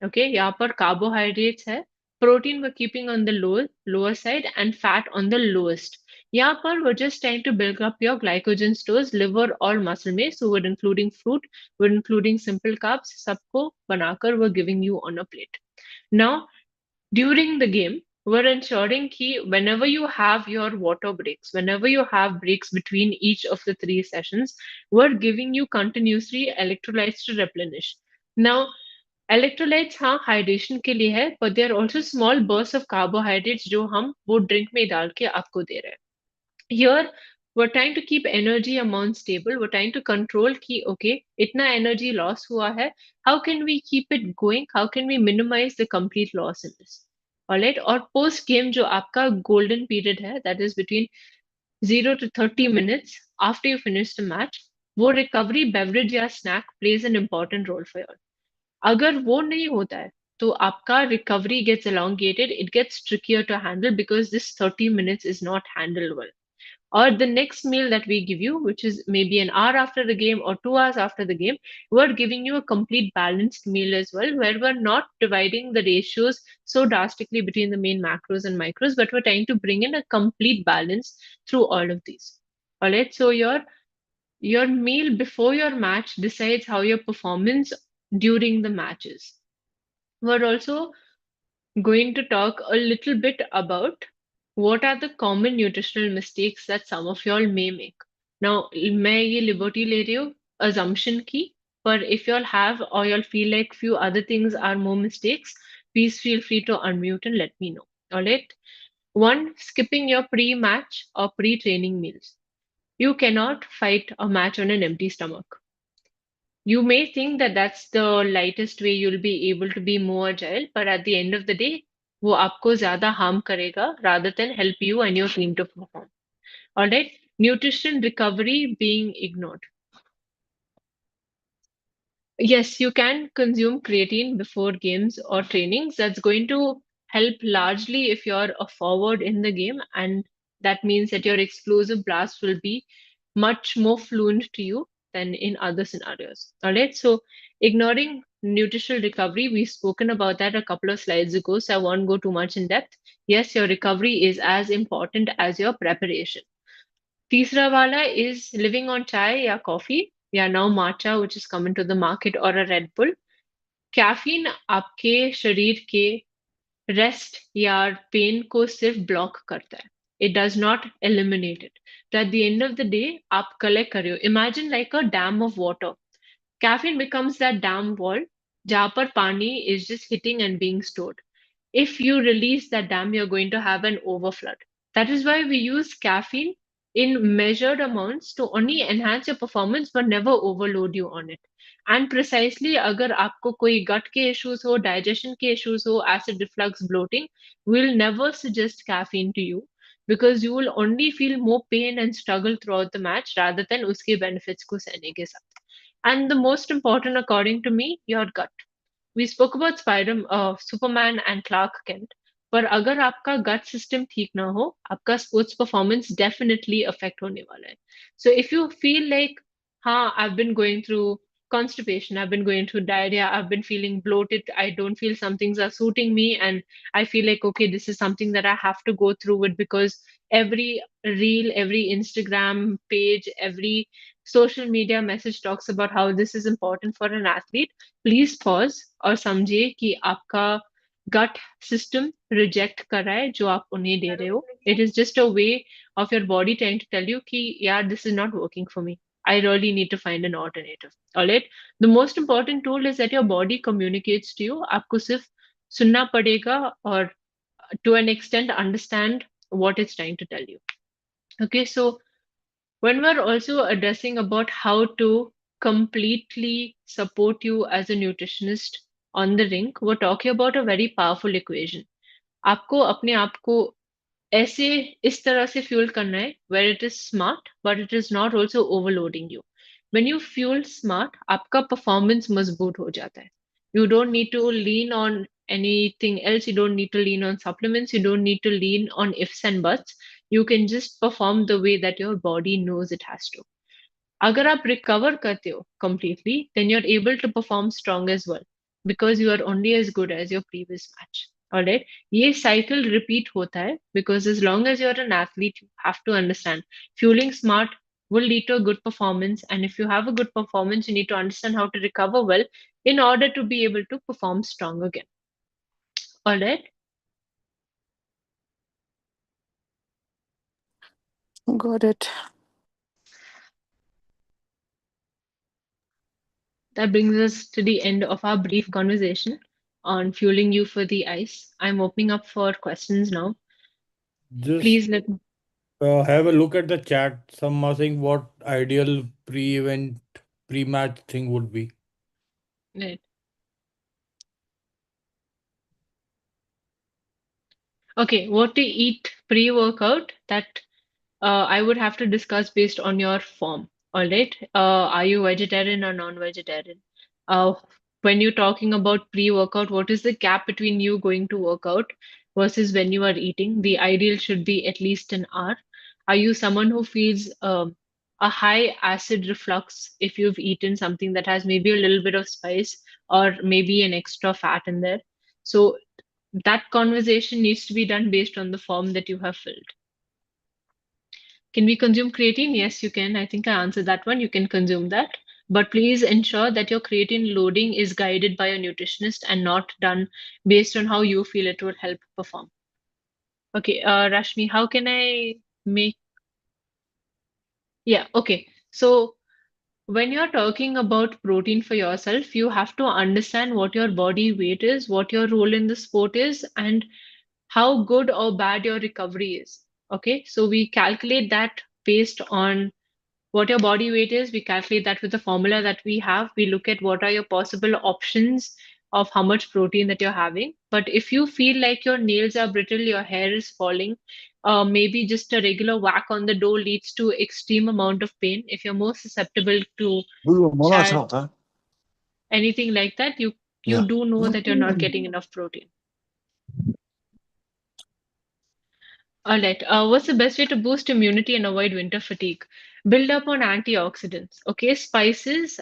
Okay, यहाँ पर carbohydrates है, protein we're keeping on the lower side and fat on the lowest. यहाँ पर we're just trying to build up your glycogen stores, liver और muscle में. So we're including fruit, we're including simple carbs, सबको बनाकर we're giving you on a plate. Now, during the game, we're ensuring that whenever you have your water breaks, whenever you have breaks between each of the 3 sessions, we're giving you continuously electrolytes to replenish. Now, electrolytes हाँ hydration के लिए है, but there are also small bursts of carbohydrates जो हम वो drink में डाल के आपको दे रहे हैं. Here, we're trying to keep energy amount stable. We're trying to control कि okay, इतना energy loss हुआ है. How can we keep it going? How can we minimize the complete loss in this? Alright, और post game जो आपका golden period है, that is between 0 to 30 minutes after you finish the match, वो recovery beverage या snack plays an important role for you. अगर वो नहीं होता है तो आपका recovery gets elongated, it gets trickier to handle because this 30 minutes is not handled well. Or the next meal that we give you, which is maybe an hour after the game or 2 hours after the game, we're giving you a complete balanced meal as well, where we're not dividing the ratios so drastically between the main macros and micros, but we're trying to bring in a complete balance through all of these. All right, so your meal before your match decides how your performance during the match is. We're also going to talk a little bit about what are the common nutritional mistakes that some of y'all may make. Now, मैं ये liberty ले रही हूँ assumption की, but if y'all have or y'all feel like few other things are more mistakes, please feel free to unmute and let me know. All right. One, skipping your pre-match or pre-training meals. You cannot fight a match on an empty stomach. You may think that that's the lightest way you'll be able to be more agile, but at the end of the day, वो आपको ज़्यादा harm करेगा rather than help you and your team to perform. All right, nutrition recovery being ignored. Yes, you can consume creatine before games or trainings. That's going to help largely if you're a forward in the game, and that means that your explosive blast will be much more fluent to you than in other scenarios. All right, so ignoring nutritional recovery, we've spoken about that a couple of slides ago, so I won't go too much in depth. Yes, your recovery is as important as your preparation. तीसरा वाला is living on chai या coffee या now matcha which is coming to the market or a Red Bull. Caffeine आपके शरीर के rest या pen को सिर्फ ब्लॉक करता है. It does not eliminate it. So at the end of the day, आप collect कर रहे हो. Imagine like a dam of water. Caffeine becomes that dam wall जहाँ पर पानी is just hitting and being stored. If you release that dam, you're going to have an overflood. That is why we use caffeine in measured amounts to only enhance your performance but never overload you on it. And precisely अगर आपको कोई gut के issues हो, digestion के issues हो, acid reflux, bloating, we'll never suggest caffeine to you because you will only feel more pain and struggle throughout the match rather than उसके benefits को सहने के साथ. And the most important, according to me, your gut. We spoke about Superman and Clark Kent. पर अगर आपका gut system ठीक ना हो, आपका sports performance definitely affect होने वाला है. So if you feel like, हाँ, I've been going through constipation, I've been going through diarrhea, I've been feeling bloated, I don't feel some things are suiting me, and I feel like, okay, this is something that I have to go through with because every reel, every Instagram page, every social media message talks about how this is important for an athlete. Please pause और समझिए कि आपका गट system reject कर रहा है जो आप उन्हें दे रहे हो. It is just a way of your body trying to tell you कि यार this is not working for me. I really need to find an alternative. All right. The most important tool is that your body communicates to you. आपको सिर्फ सुनना पड़ेगा और to an extent understand what it's trying to tell you. Okay, so when we're also addressing about how to completely support you as a nutritionist on the rink, we're talking about a very powerful equation. आपको अपने आप को ऐसे इस तरह से fuel करना है where it is smart but it is not also overloading you. when you fuel smart, आपका performance मजबूत हो जाता है. You don't need to lean on anything else. You don't need to lean on supplements. You don't need to lean on ifs and buts. You can just perform the way that your body knows it has to. अगर आप recover करते हो completely, then you're able to perform strong as well because you are only as good as your previous match. Alright? ये cycle repeat होता है because as long as you're an athlete, you have to understand fueling smart will lead to a good performance, and if you have a good performance, you need to understand how to recover well in order to be able to perform strong again. Alright?
Got it.
That brings us to the end of our brief conversation on fueling you for the ice. I'm opening up for questions now.
Just
Please let me.
have a look at the chat. Some are saying what ideal pre-event, pre-match thing would be.
Right. Okay, what to eat pre-workout, that I would have to discuss based on your form. All right. Are you vegetarian or non-vegetarian? Uh, when you're talking about pre-workout, what is the gap between you going to workout versus when you are eating? The ideal should be at least an hour. Are you someone who feels a high acid reflux if you've eaten something that has maybe a little bit of spice or maybe an extra fat in there? So that conversation needs to be done based on the form that you have filled. Can we consume creatine? Yes, you can. I think I answered that one. You can consume that. But please ensure that your creatine loading is guided by a nutritionist and not done based on how you feel it would help perform. Okay, Rashmi, how can I make... Yeah, okay. So when you're talking about protein for yourself, you have to understand what your body weight is, what your role in the sport is, and how good or bad your recovery is. Okay, so we calculate that based on what your body weight is. We calculate that with the formula that we have. We look at what are your possible options of how much protein that you're having. But if you feel like your nails are brittle, your hair is falling, maybe just a regular whack on the door leads to extreme amount of pain. If you're more susceptible to chat, anything like that, you do know that you're not getting enough protein. All right. What's the best way to boost immunity and avoid winter fatigue? Build up on antioxidants. Okay, spices.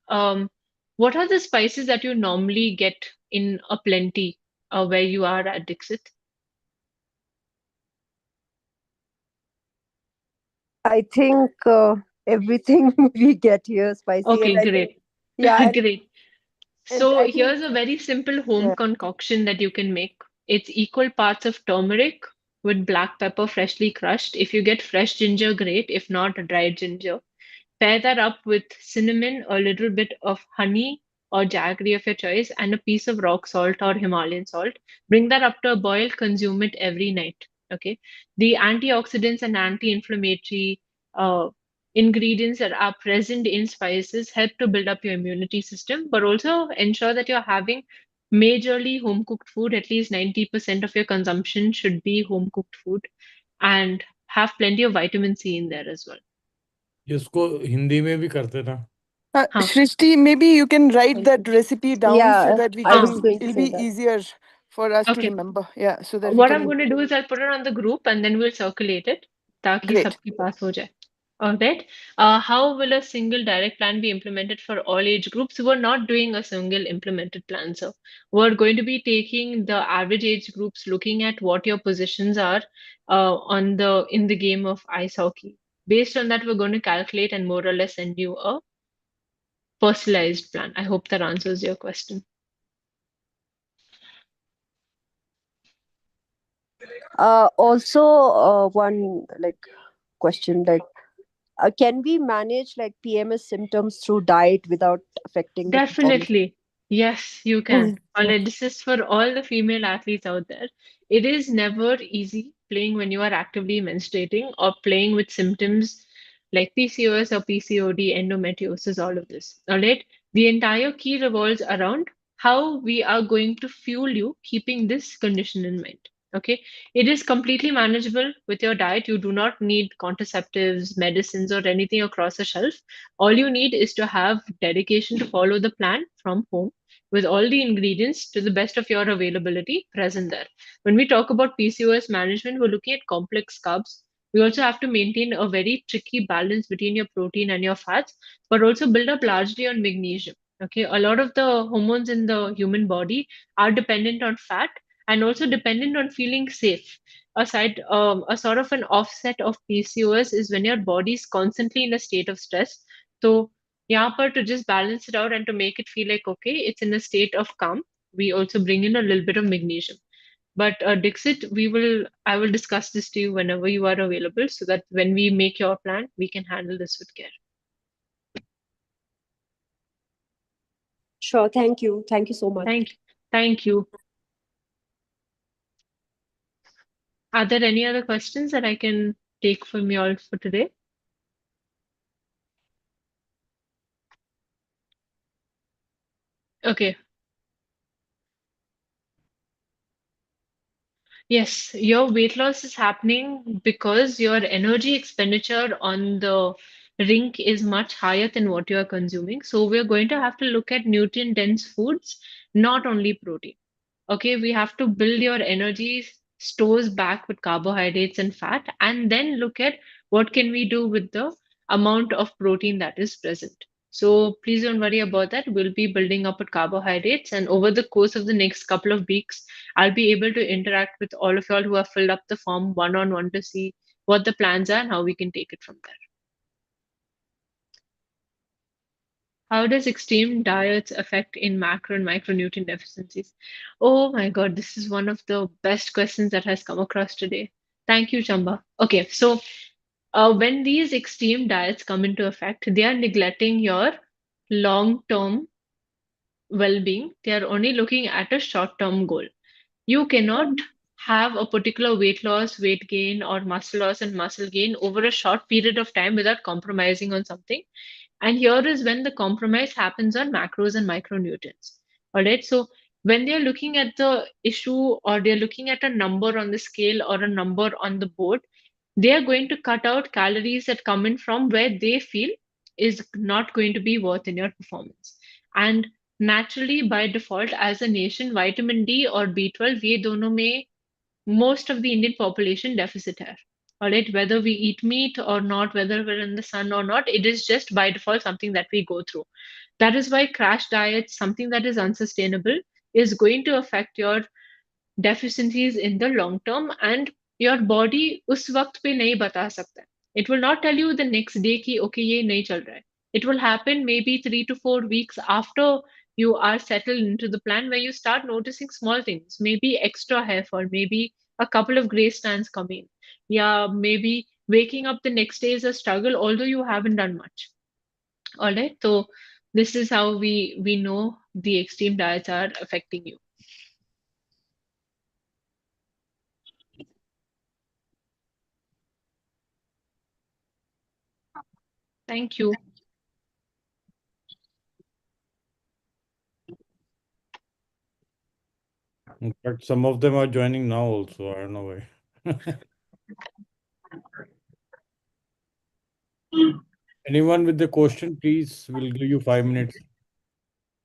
What are the spices that you normally get in a plenty where you are at Dixit?
I think everything we get here spicy, and
Okay,
I think
great.
yeah,
Great.
and
So
I think
here's a very simple home
yeah.
concoction that you can make. It's equal parts of turmeric with black pepper freshly crushed. If you get fresh ginger, great. If not, dried ginger. Pair that up with cinnamon, a little bit of honey or jaggery of your choice, and a piece of rock salt or Himalayan salt. Bring that up to a boil, consume it every night. Okay. The antioxidants and anti-inflammatory uh, ingredients that are present in spices help to build up your immunity system, but also ensure that you're having majorly home cooked food. At least 90% of your consumption should be home cooked food, and have plenty of vitamin C in there as well.
इसको हिंदी में भी करते ना.
Huh.
Shrishti, maybe you can write that recipe down so
Yeah,
that we
I was
can,
going to
it'll
say
be
that.
easier for us to
Okay.
remember. Yeah, so that we
What I'm
can.
going to do is I'll put it on the group and then we'll circulate it ताकि
Great.
सबके पास हो जाए. All right. How will a single direct plan be implemented for all age groups? We're not doing a single implemented plan, sir. We're going to be taking the average age groups, looking at what your positions are in the game of ice hockey. Based on that, we're going to calculate and more or less send you a personalized plan. I hope that answers your question.
Also, one like question like, can we manage like PMS symptoms through diet without affecting the performance?
Definitely. Yes, you can. All right, this is for all the female athletes out there. It is never easy playing when you are actively menstruating or playing with symptoms like PCOS or PCOD, endometriosis, all of this. All right. The entire key revolves around how we are going to fuel you, keeping this condition in mind. Okay, it is completely manageable with your diet. You do not need contraceptives, medicines, or anything across the shelf. All you need is to have dedication to follow the plan from home with all the ingredients to the best of your availability present there. When we talk about PCOS management, we're looking at complex carbs. We also have to maintain a very tricky balance between your protein and your fats, but also build up largely on magnesium. Okay, a lot of the hormones in the human body are dependent on fat and also dependent on feeling safe. A sort of an offset of PCOS is when your body is constantly in a state of stress. So, yeah, but to just balance it out and to make it feel like okay, it's in a state of calm, we also bring in a little bit of magnesium. But Dixit, I will discuss this to you whenever you are available, so that when we make your plan, we can handle this with care.
Sure. Thank you. Thank you so much.
Thank you. Are there any other questions that I can take from you all for today? Okay. Yes, your weight loss is happening because your energy expenditure on the rink is much higher than what you are consuming. So we're going to have to look at nutrient dense foods, not only protein. Okay, we have to build your energy stores back with carbohydrates and fat, and then look at what can we do with the amount of protein that is present. So please don't worry about that. We'll be building up with carbohydrates, and over the course of the next couple of weeks, I'll be able to interact with all of y'all who have filled up the form one on one to see what the plans are and how we can take it from there. How does extreme diets affect in macro and micronutrient deficiencies? Oh my God, this is one of the best questions that has come across today. Thank you, Chamba. Okay, so when these extreme diets come into effect, they are neglecting your long-term well-being. They are only looking at a short-term goal. You cannot have a particular weight loss, weight gain, or muscle loss and muscle gain over a short period of time without compromising on something. And here is when the compromise happens on macros and micronutrients. All right. So when they're looking at the issue or they're looking at a number on the scale or a number on the board, they are going to cut out calories that come in from where they feel is not going to be worth in your performance. And naturally, by default, as a nation, vitamin D or B12, ये दोनों में most of the Indian population deficit hai. All right, whether we eat meat or not, whether we're in the sun or not, it is just by default something that we go through. That is why crash diets, something that is unsustainable, is going to affect your deficiencies in the long term, and your body उस वक्त पे नहीं बता सकता है. It will not tell you the next day कि okay ये नहीं चल रहा है. It will happen maybe 3 to 4 weeks after you are settled into the plan, where you start noticing small things, maybe extra hair fall, maybe a couple of gray strands coming. Yeah, maybe waking up the next day is a struggle, although you haven't done much. All right, so this is how we know the extreme diets are affecting you. Thank you.
In fact, some of them are joining now also. I don't know why. Anyone with the question, please, we'll give you 5 minutes.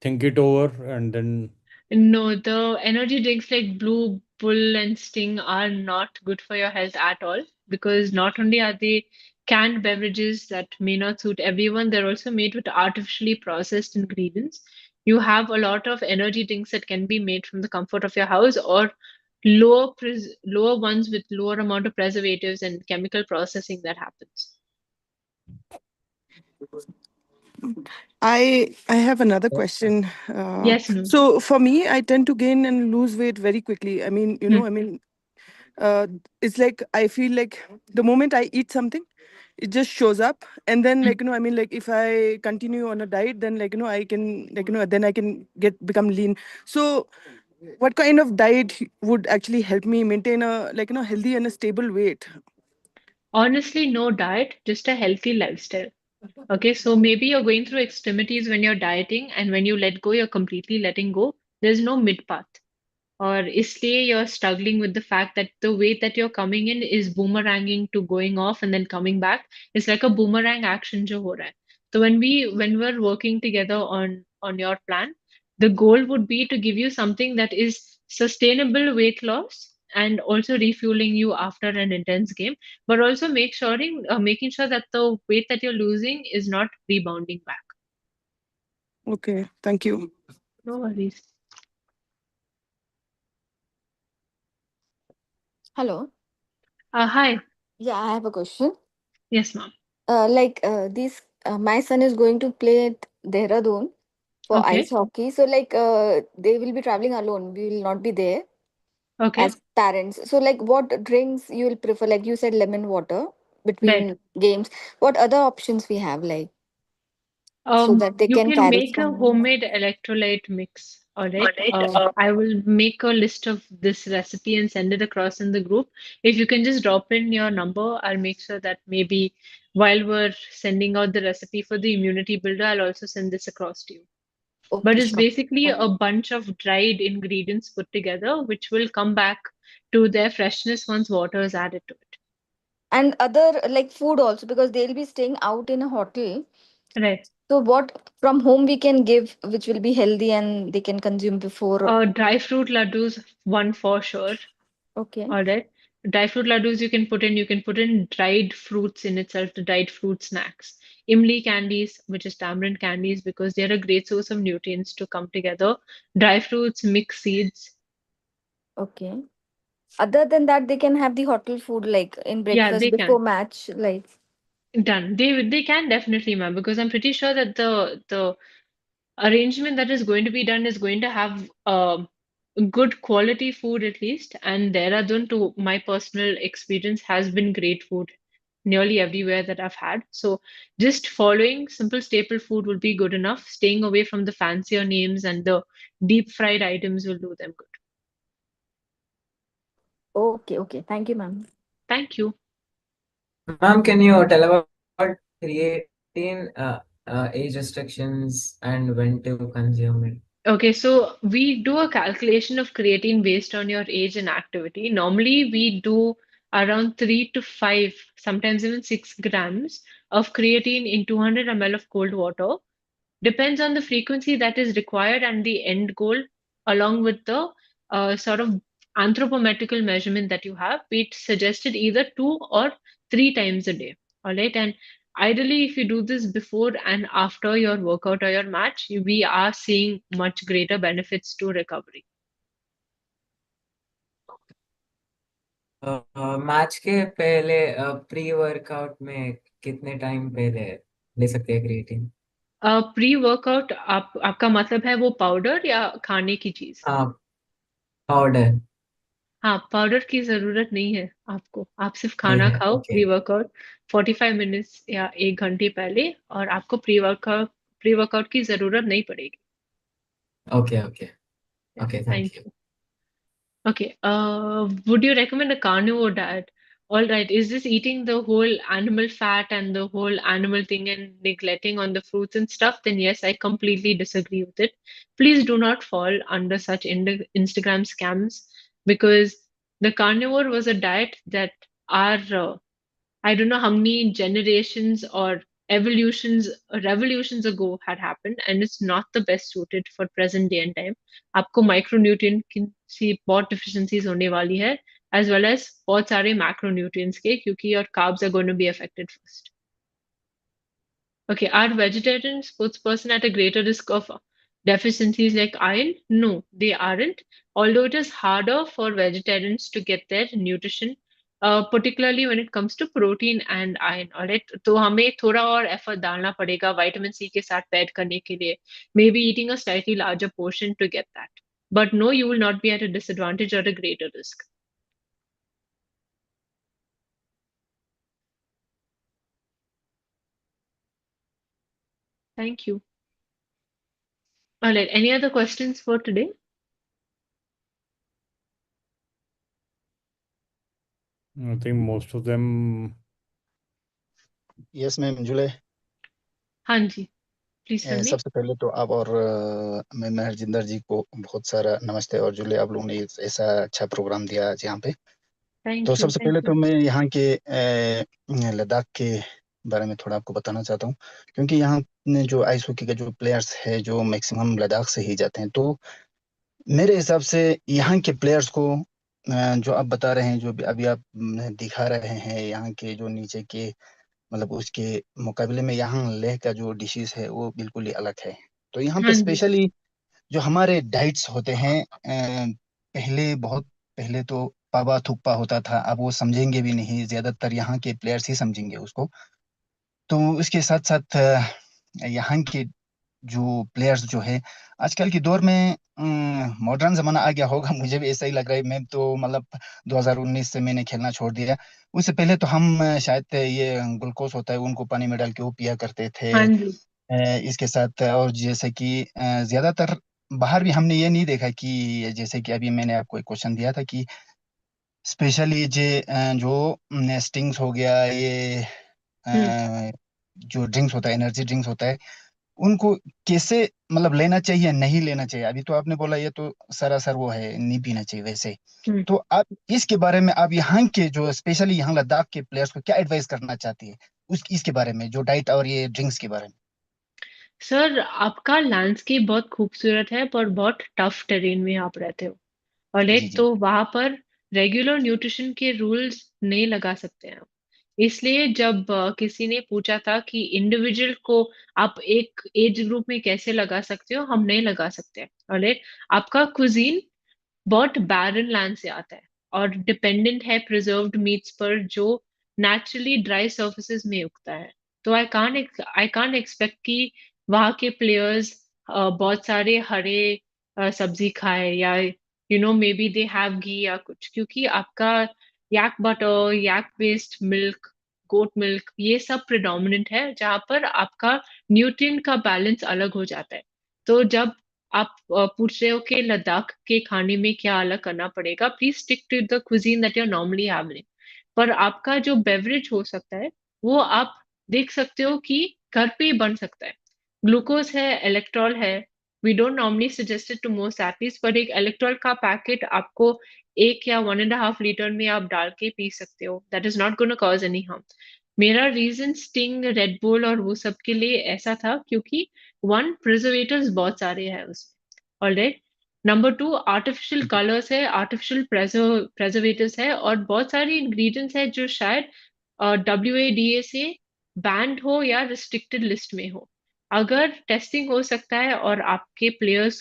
Think it over and then.
No, the energy drinks like Blue Bull and Sting are not good for your health at all, because not only are they canned beverages that may not suit everyone, they're also made with artificially processed ingredients. You have a lot of energy drinks that can be made from the comfort of your house, or lower ones with lower amount of preservatives and chemical processing that happens.
I have another question.
Yes, no.
So for me, I tend to gain and lose weight very quickly. I mean, it's like I feel like the moment I eat something, it just shows up. And then like if I continue on a diet, then I can then I can become lean. So what kind of diet would actually help me maintain a healthy and a stable weight?
Honestly, no diet, just a healthy lifestyle. Okay, so maybe you're going through extremities when you're dieting, and when you let go, you're completely letting go. There's no mid path. और इसलिए you're struggling with the fact that the weight that you're coming in is boomeranging to going off and then coming back. It's like a boomerang action जो हो रहा है. So when we're working together on your plan, the goal would be to give you something that is sustainable weight loss and also refueling you after an intense game, but also making sure that the weight that you're losing is not rebounding back.
Okay, thank you.
No worries.
Hello.
Hi.
Yeah, I have a question.
Yes, ma'am.
My son is going to play at Dehradun for ice
Okay.
hockey. So, they will be traveling alone. We will not be there
Okay.
as parents. So, what drinks you will prefer? Like you said, lemon water
Right.
between games. What other options we have, so that they
You
can
can
carry
make a
from?
homemade electrolyte mix. All right. I will make a list of this recipe and send it across in the group. If you can just drop in your number, I'll make sure that maybe while we're sending out the recipe for the immunity builder, I'll also send this across to you. But
Okay,
it's
sure.
basically a bunch of dried ingredients put together, which will come back to their freshness once water is added to it.
And other food also, because they'll be staying out in a hotel.
Right.
So, what from home we can give, which will be healthy and they can consume before?
Dry fruit laddus, one for sure.
Okay.
All right. Dry fruit laddus you can put in dried fruits in itself, the dried fruit snacks. Imli candies, which is tamarind candies, because they're a great source of nutrients to come together. Dry fruits, mixed seeds.
Okay. Other than that, they can have the hotel food in
Yeah,
breakfast
they
before
can.
match.
Done. They can definitely, ma'am, because I'm pretty sure that the arrangement that is going to be done is going to have good quality food at least. And Dehradun, to my personal experience, has been great food nearly everywhere that I've had. So just following simple staple food will be good enough. Staying away from the fancier names and the deep fried items will do them good.
Okay, okay. Thank you, ma'am.
Thank you.
Ma'am, can you tell about creatine, age restrictions, and when to consume it?
Okay, so we do a calculation of creatine based on your age and activity. Normally, we do around 3 to 5, sometimes even 6 grams of creatine in 200 ml of cold water. Depends on the frequency that is required and the end goal, along with the sort of anthropometrical measurement that you have. We suggested either 2 or 3 times a day. All right. And ideally, if you do this before and after your workout or your match, we are seeing much greater benefits to recovery.
Match के पहले pre workout में कितने time पहले ले सकते हैं creatine?
Pre workout आपका मतलब है वो पाउडर या खाने की चीज?
हाँ, पाउडर।
हाँ, पाउडर की जरूरत नहीं है आपको। आप सिर्फ
नहीं
खाना
है,
खाओ
ओके।
प्री वर्कआउट 45 मिनट्स या 1 घंटे पहले, और आपको प्री वर्कआउट की जरूरत नहीं पड़ेगी।
Okay okay okay,
thank
thank you.
You. Okay, would you recommend a carnivore diet? All right, is this eating the whole animal fat and the whole animal thing and neglecting on the fruits and stuff? Then yes, I completely disagree with it. Please do not fall under such Instagram scams, because the carnivore was a diet that our I don't know how many generations or revolutions ago had happened, and it's not the best suited for present day and time. आपको micronutrient की बहुत deficiencies होने वाली है, as well as बहुत सारे macronutrients के, क्योंकि your carbs are going to be affected first. Okay, are vegetarian sports person at a greater risk of deficiencies like iron? No, they aren't. Although it is harder for vegetarians to get their nutrition, particularly when it comes to protein and iron. Alright, तो हमें थोड़ा और effort डालना पड़ेगा vitamin C के साथ pair करने के लिए. Maybe eating a slightly larger portion to get that. But no, you will not be at a disadvantage or a greater risk. Thank you. All right, any other questions for today?
I think most of them.
Yes, ma'am. July.
हाँ जी. Please tell me.
सबसे पहले तो आप और मैं महरजिंदर जी को बहुत सारा नमस्ते, और जुले आप लोगों ने ऐसा अच्छा प्रोग्राम दिया आज यहाँ पे। तो
Thank you.
सबसे
Thank
पहले तो
you.
मैं यहाँ के लद्दाख के बारे में थोड़ा आपको बताना चाहता हूँ, क्योंकि यहाँ ने जो आइस हॉकी के जो प्लेयर्स है जो मैक्सिमम लद्दाख से ही जाते हैं। तो मेरे हिसाब से यहाँ के प्लेयर्स को जो आप बता रहे हैं, जो अभी आप दिखा रहे हैं यहाँ के जो नीचे के, मतलब उसके मुकाबले में यहाँ लेह का जो डिशेस है वो बिल्कुल ही अलग है। तो यहाँ पे
हाँ जी।
स्पेशली जो हमारे डाइट्स होते हैं, पहले बहुत पहले तो पावा थुप्पा होता था, अब वो समझेंगे भी नहीं, ज्यादातर यहाँ के प्लेयर्स ही समझेंगे उसको। तो इसके साथ साथ यहाँ के जो प्लेयर्स जो है आजकल के दौर में मॉडर्न जमाना आ गया होगा, मुझे भी ऐसा ही लग रहा है। मैं तो मतलब 2019 से मैंने खेलना छोड़ दिया। उससे पहले तो हम शायद ये ग्लूकोज होता है उनको पानी में डाल के वो पिया करते थे।
हाँ जी।
इसके साथ और जैसे कि ज्यादातर बाहर भी हमने ये नहीं देखा कि जैसे कि अभी मैंने आपको एक क्वेश्चन दिया था कि स्पेशली जो स्टिंग्स हो गया, ये
हम्म
जो ड्रिंक्स होता है, एनर्जी ड्रिंक्स होता है, उनको कैसे मतलब लेना चाहिए नहीं लेना चाहिए। अभी तो आपने बोला ये तो सरासर वो है, नहीं पीना चाहिए वैसे।
हम्म
तो आप इसके बारे में आप यहाँ के जो स्पेशली यहाँ लद्दाख के प्लेयर्स को क्या एडवाइस करना चाहती है उस इसके बारे में, जो डाइट और ये ड्रिंक्स के बारे में?
सर, आपका लैंडस्केप बहुत खूबसूरत है पर बहुत टफ टेरेन में आप रहते हो। और
जी
एक
जी।
तो वहां पर रेगुलर न्यूट्रिशन के रूल्स नहीं लगा सकते हैं। इसलिए जब किसी ने पूछा था कि इंडिविजुअल को आप एक एज ग्रुप में कैसे लगा सकते हो, हम नहीं लगा सकते। और एक आपका कुजीन बहुत बैरन लैंड से आता है और डिपेंडेंट है प्रिजर्व्ड मीट्स पर जो नेचुरली ड्राई सर्फेसिस में उगता है। तो आई कांट एक्सपेक्ट कि वहाँ के प्लेयर्स बहुत सारे हरे सब्जी खाए या मे बी दे हैव घी या कुछ, क्योंकि आपका याक बटर, याक बेस्ड मिल्क, गोट मिल्क, ये सब प्रिडोमिनेंट है जहाँ पर आपका न्यूट्रिएंट का बैलेंस अलग हो जाता है। तो जब आप पूछ रहे हो कि लद्दाख के खाने में क्या अलग करना पड़ेगा, please stick to the cuisine that you are normally having. पर आपका जो बेवरेज हो सकता है वो आप देख सकते हो कि घर पे ही बन सकता है। ग्लूकोज है, इलेक्ट्रॉल है। We don't normally suggest it to most athletes, पर एक इलेक्ट्रॉल का पैकेट आपको 1 या 1.5 लीटर में आप डाल के पी सकते हो। That is not gonna cause any harm. मेरा रीजन स्टिंग, रेड बुल और वो सब के लिए ऐसा था क्योंकि वन, प्रिजर्वेटिव्स बहुत सारे हैं उसमें, alright. Number two, artificial colours है, आर्टिफिशियल प्रेजर्वेटिव्स है, और बहुत सारे इंग्रेडिएंट्स है जो शायद WADA से बैंड हो या रिस्ट्रिक्टेड लिस्ट में हो। अगर टेस्टिंग हो सकता है और आपके प्लेयर्स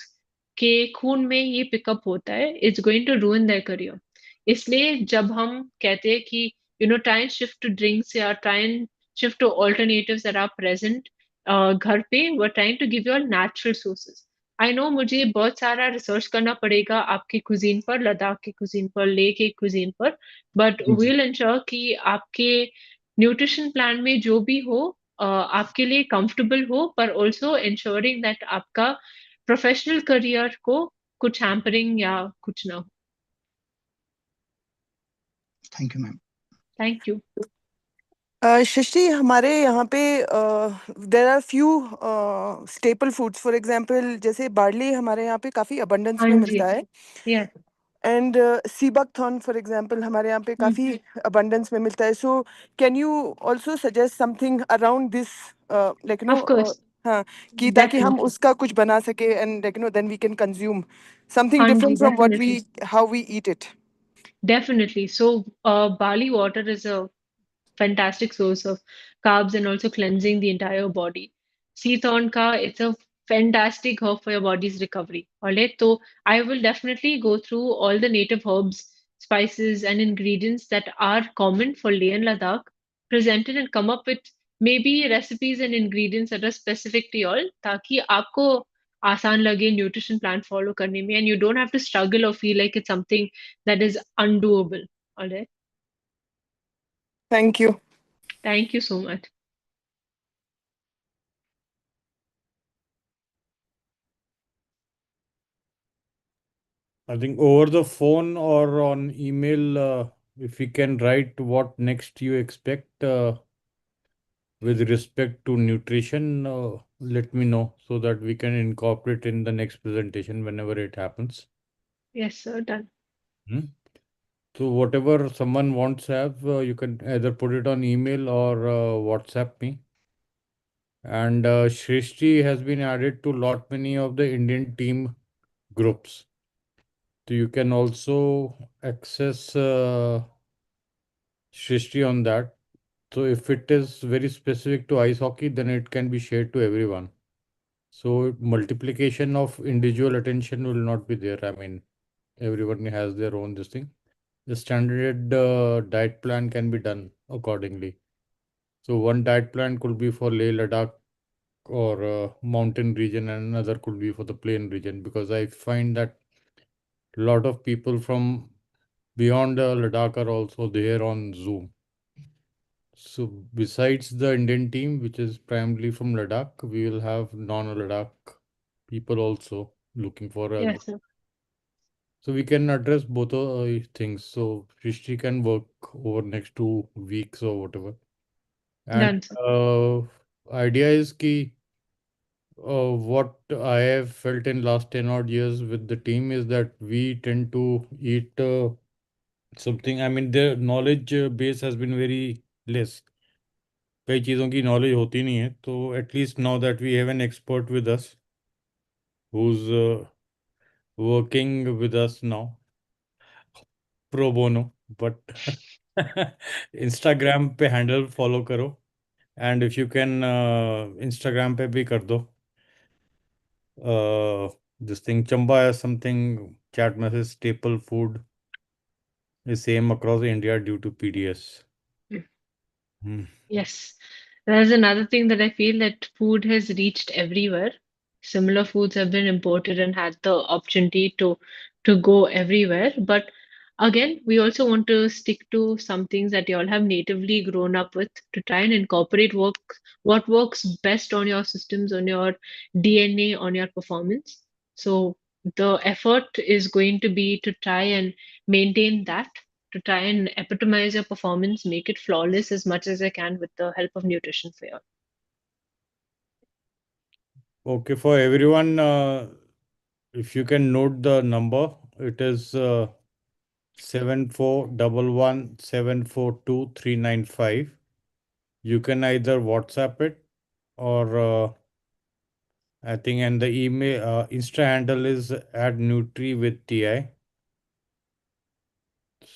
के खून में ये पिकअप होता है, it's going to ruin their career. इसलिए जब हम कहते हैं कि try and shift to drinks या try and shift to alternatives that are present घर पे, we're trying to give you all natural sources. I know मुझे बहुत सारा रिसर्च करना पड़ेगा आपके कुजीन पर, लद्दाख के कुजीन पर, लेह के कुजीन पर, बट
जी जी।
विल इंश्योर कि आपके न्यूट्रिशन प्लान में जो भी हो आपके लिए कंफर्टेबल हो, पर ऑल्सो इंश्योरिंग दैट आपका प्रोफेशनल करियर को कुछ हैम्परिंग या कुछ ना हो।
Thank you ma'am.
Thank you.
Shashi, हमारे यहाँ पे there are few staple foods. For example जैसे बार्ली हमारे यहाँ पे काफ़ी अबंडेंस
हाँ
में
जी।
मिलता है।
Yes.
And sea buckthorn for example हमारे यहाँ पे काफ़ी अबंडेंस में मिलता है। So can you also suggest something around this, like
of course.
हाँ, कि ताकि हम
डेफिनेटली।
उसका कुछ बना सके and like then we can consume something
हाँ जी,
different from what we
definitely.
How we eat it.
Definitely. So, barley water is a fantastic source of carbs and also cleansing the entire body. Sea thorn ka, it's a fantastic herb for your body's recovery. Alright, so I will definitely go through all the native herbs, spices, and ingredients that are common for Leh and Ladakh, presented and come up with maybe recipes and ingredients that are specific to y'all, ताकि आपको आसान लगे nutrition plan follow करने में, and you don't have to struggle or feel like it's something that is undoable. Alright,
thank you.
thank you so much.
I think over the phone or on email, if you can write what next you expect, with respect to nutrition, let me know so that we can incorporate in the next presentation whenever it happens.
Yes, sir. Done.
Hmm? So whatever someone wants to have, you can either put it on email or WhatsApp me. And Shrishti has been added to lot many of the Indian team groups. So you can also access Shrishti on that. So if it is very specific to ice hockey, then it can be shared to everyone. So multiplication of individual attention will not be there. I mean, everyone has their own this thing. The standard diet plan can be done accordingly. So one diet plan could be for Leh Ladakh or mountain region, and another could be for the plain region, because I find that a lot of people from beyond Ladakh are also there on Zoom. So besides the Indian team, which is primarily from Ladakh, we will have non-Ladakh people also looking for a.
Yes, sir.
So we can address both things. So Srishti can work over next 2 weeks or whatever. And
Done, sir.
idea is ki what I have felt in last 10 odd years with the team is that we tend to eat something. I mean, the knowledge base has been very less. कई चीज़ों की knowledge होती नहीं है, तो at least now that we have an expert with us who's working with us now pro bono, but Instagram पे handle follow करो, and if you can Instagram पे भी कर दो this thing chamba has something chat message staple food is same across India due to PDS. Hmm.
Yes, there's another thing that I feel that food has reached everywhere. Similar foods have been imported and had the opportunity to go everywhere. But again, we also want to stick to some things that you all have natively grown up with to try and incorporate what works best on your systems, on your DNA, on your performance. So the effort is going to be to try and maintain that, to try and epitomize your performance, make it flawless as much as I can with the help of nutrition for you.
Okay, for everyone, if you can note the number, it is 7411742395. You can either WhatsApp it or I think, and the email Insta handle is at Nutri with TI.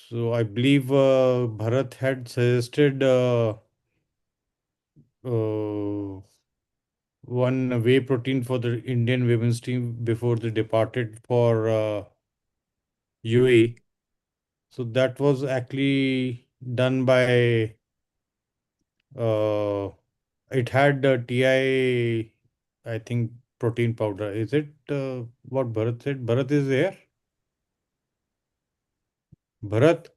So I believe Bharat had suggested one whey protein for the Indian women's team before they departed for UAE. So that was actually done by it had TI, I think protein powder. Is it what Bharat said? Bharat is there? Bharat,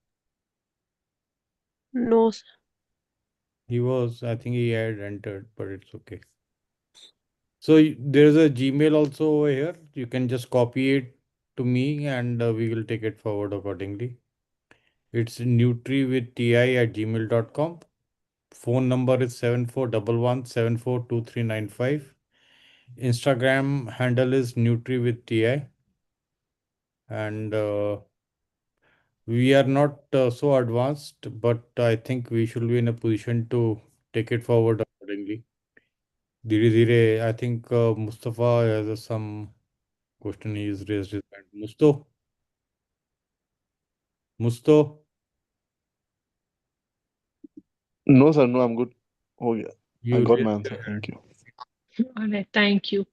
No, sir.
he was, I think he had entered, but it's okay. So there's a Gmail also over here. You can just copy it to me and we will take it forward accordingly. It's nutrywithti@gmail.com. Phone number is 7411742395. Instagram handle is nutrywithti. And we are not so advanced, but I think we should be in a position to take it forward accordingly. Dhire dhire, I think Mustafa has some question. He is raised his hand. Musto,
No, sir. No, I'm good. Oh, yeah. I
you
got
raised
my
your
answer.
hand.
Thank you.
All right, thank you.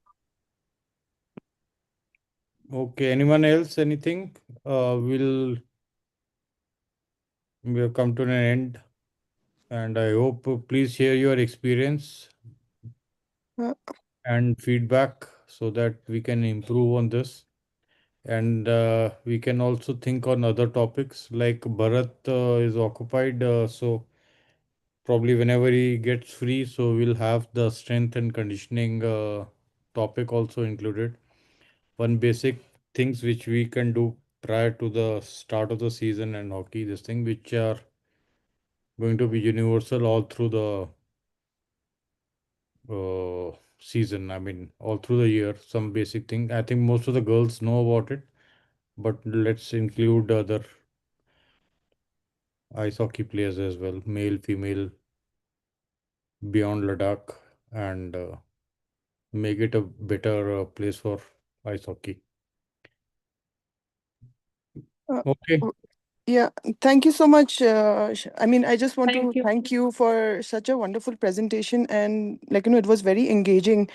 Okay, anyone else? Anything? We have come to an end, and I hope please share your experience
Uh,
and feedback so that we can improve on this. And we can also think on other topics like Bharat is occupied, so probably whenever he gets free, so we'll have the strength and conditioning topic also included. One basic things which we can do prior to the start of the season and hockey, this thing which are going to be universal all through the season. I mean, all through the year, some basic thing. I think most of the girls know about it, but let's include other ice hockey players as well, male, female, beyond Ladakh, and make it a better place for ice hockey.
Uh,
Okay.
Yeah, thank you so much. I mean, I just want
Thank
to
you.
thank you for such a wonderful presentation, and it was very engaging.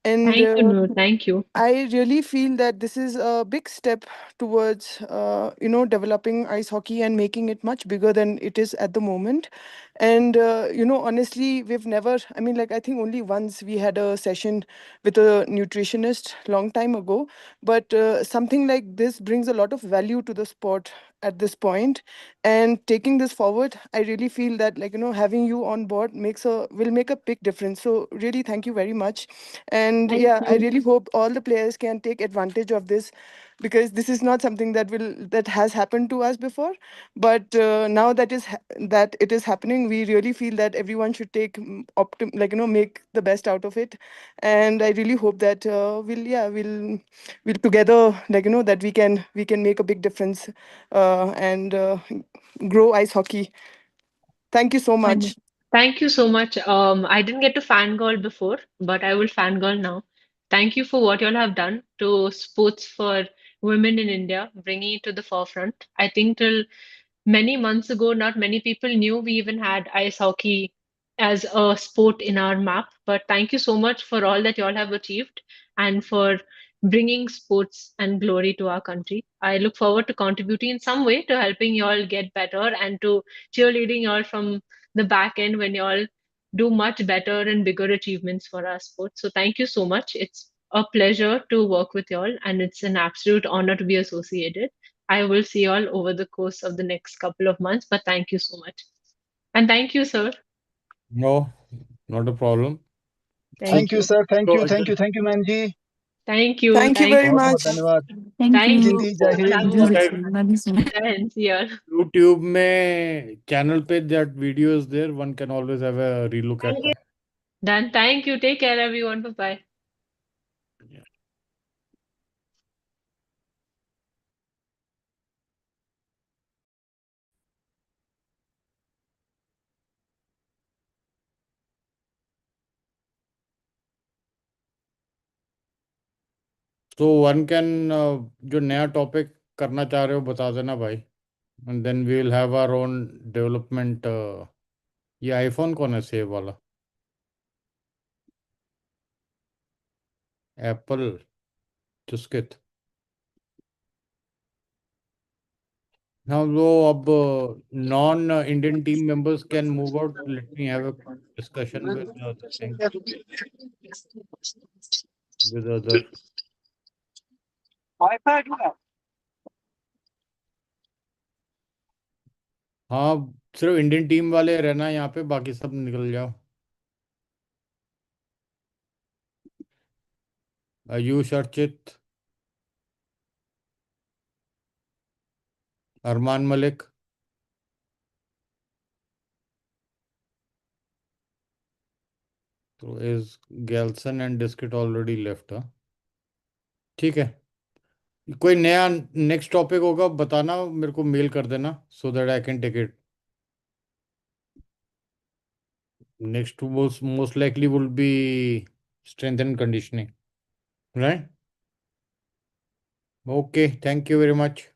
And
Thank you, Noor. Thank you.
I really feel that this is a big step towards, developing ice hockey and making it much bigger than it is at the moment. And, honestly, we've never, I mean, like, I think only once we had a session with a nutritionist long time ago. But something like this brings a lot of value to the sport at this point. And taking this forward, I really feel that, having you on board will make a big difference. So, really, thank you very much. And
Thank
yeah, I
you.
really hope all the players can take advantage of this, because this is not something that has happened to us before. But now that it is happening, we really feel that everyone should take make the best out of it. And I really hope that we'll together, that we can make a big difference, and grow ice hockey. Thank you so
And
much.
thank you so much. I didn't get to fangirl before, but I will fangirl now. Thank you for what you all have done to sports for women in India, bringing it to the forefront. I think till many months ago, not many people knew we even had ice hockey as a sport in our map. But thank you so much for all that you all have achieved and for bringing sports and glory to our country. I look forward to contributing in some way to helping you all get better and to cheerleading you all from the back end when you all do much better and bigger achievements for our sport. So thank you so much. It's a pleasure to work with you all, and it's an absolute honor to be associated. I will see you all over the course of the next couple of months, but thank you so much. And thank you, sir.
No, not a problem. So,
Thank
Thank you,
you.
sir. Thank you.
so
Thank you. Thank you, ma'am ji.
Thank you.
Thank you
Thank
very
you.
बहुत बहुत
much.
धन्यवाद.
Thank
Thank
you.
you.
जिंदी जय Hind.
Have a
YouTube YouTube में channel पे that video is there. One can always have a relook at it.
done. Thank you. Take care, everyone. Bye bye.
So one can जो नया topic करना चाह रहे हो बता देना भाई. And then we will have our own development. ये iPhone कौन है सेव वाला? Apple. Chuskit. Now, though, non-Indian team members can move out. Let me have a discussion with the other thing, with other. हाँ, सिर्फ इंडियन टीम वाले रहना यहाँ पे, बाकी सब निकल जाओ. आयुष, अर्चित, अरमान मलिक. तो is Galson and Diskit already left? ठीक है. कोई नया नेक्स्ट टॉपिक होगा बताना, मेरे को मेल कर देना so that I can take it. Next most likely will be strength and conditioning, right? Okay, thank you very much.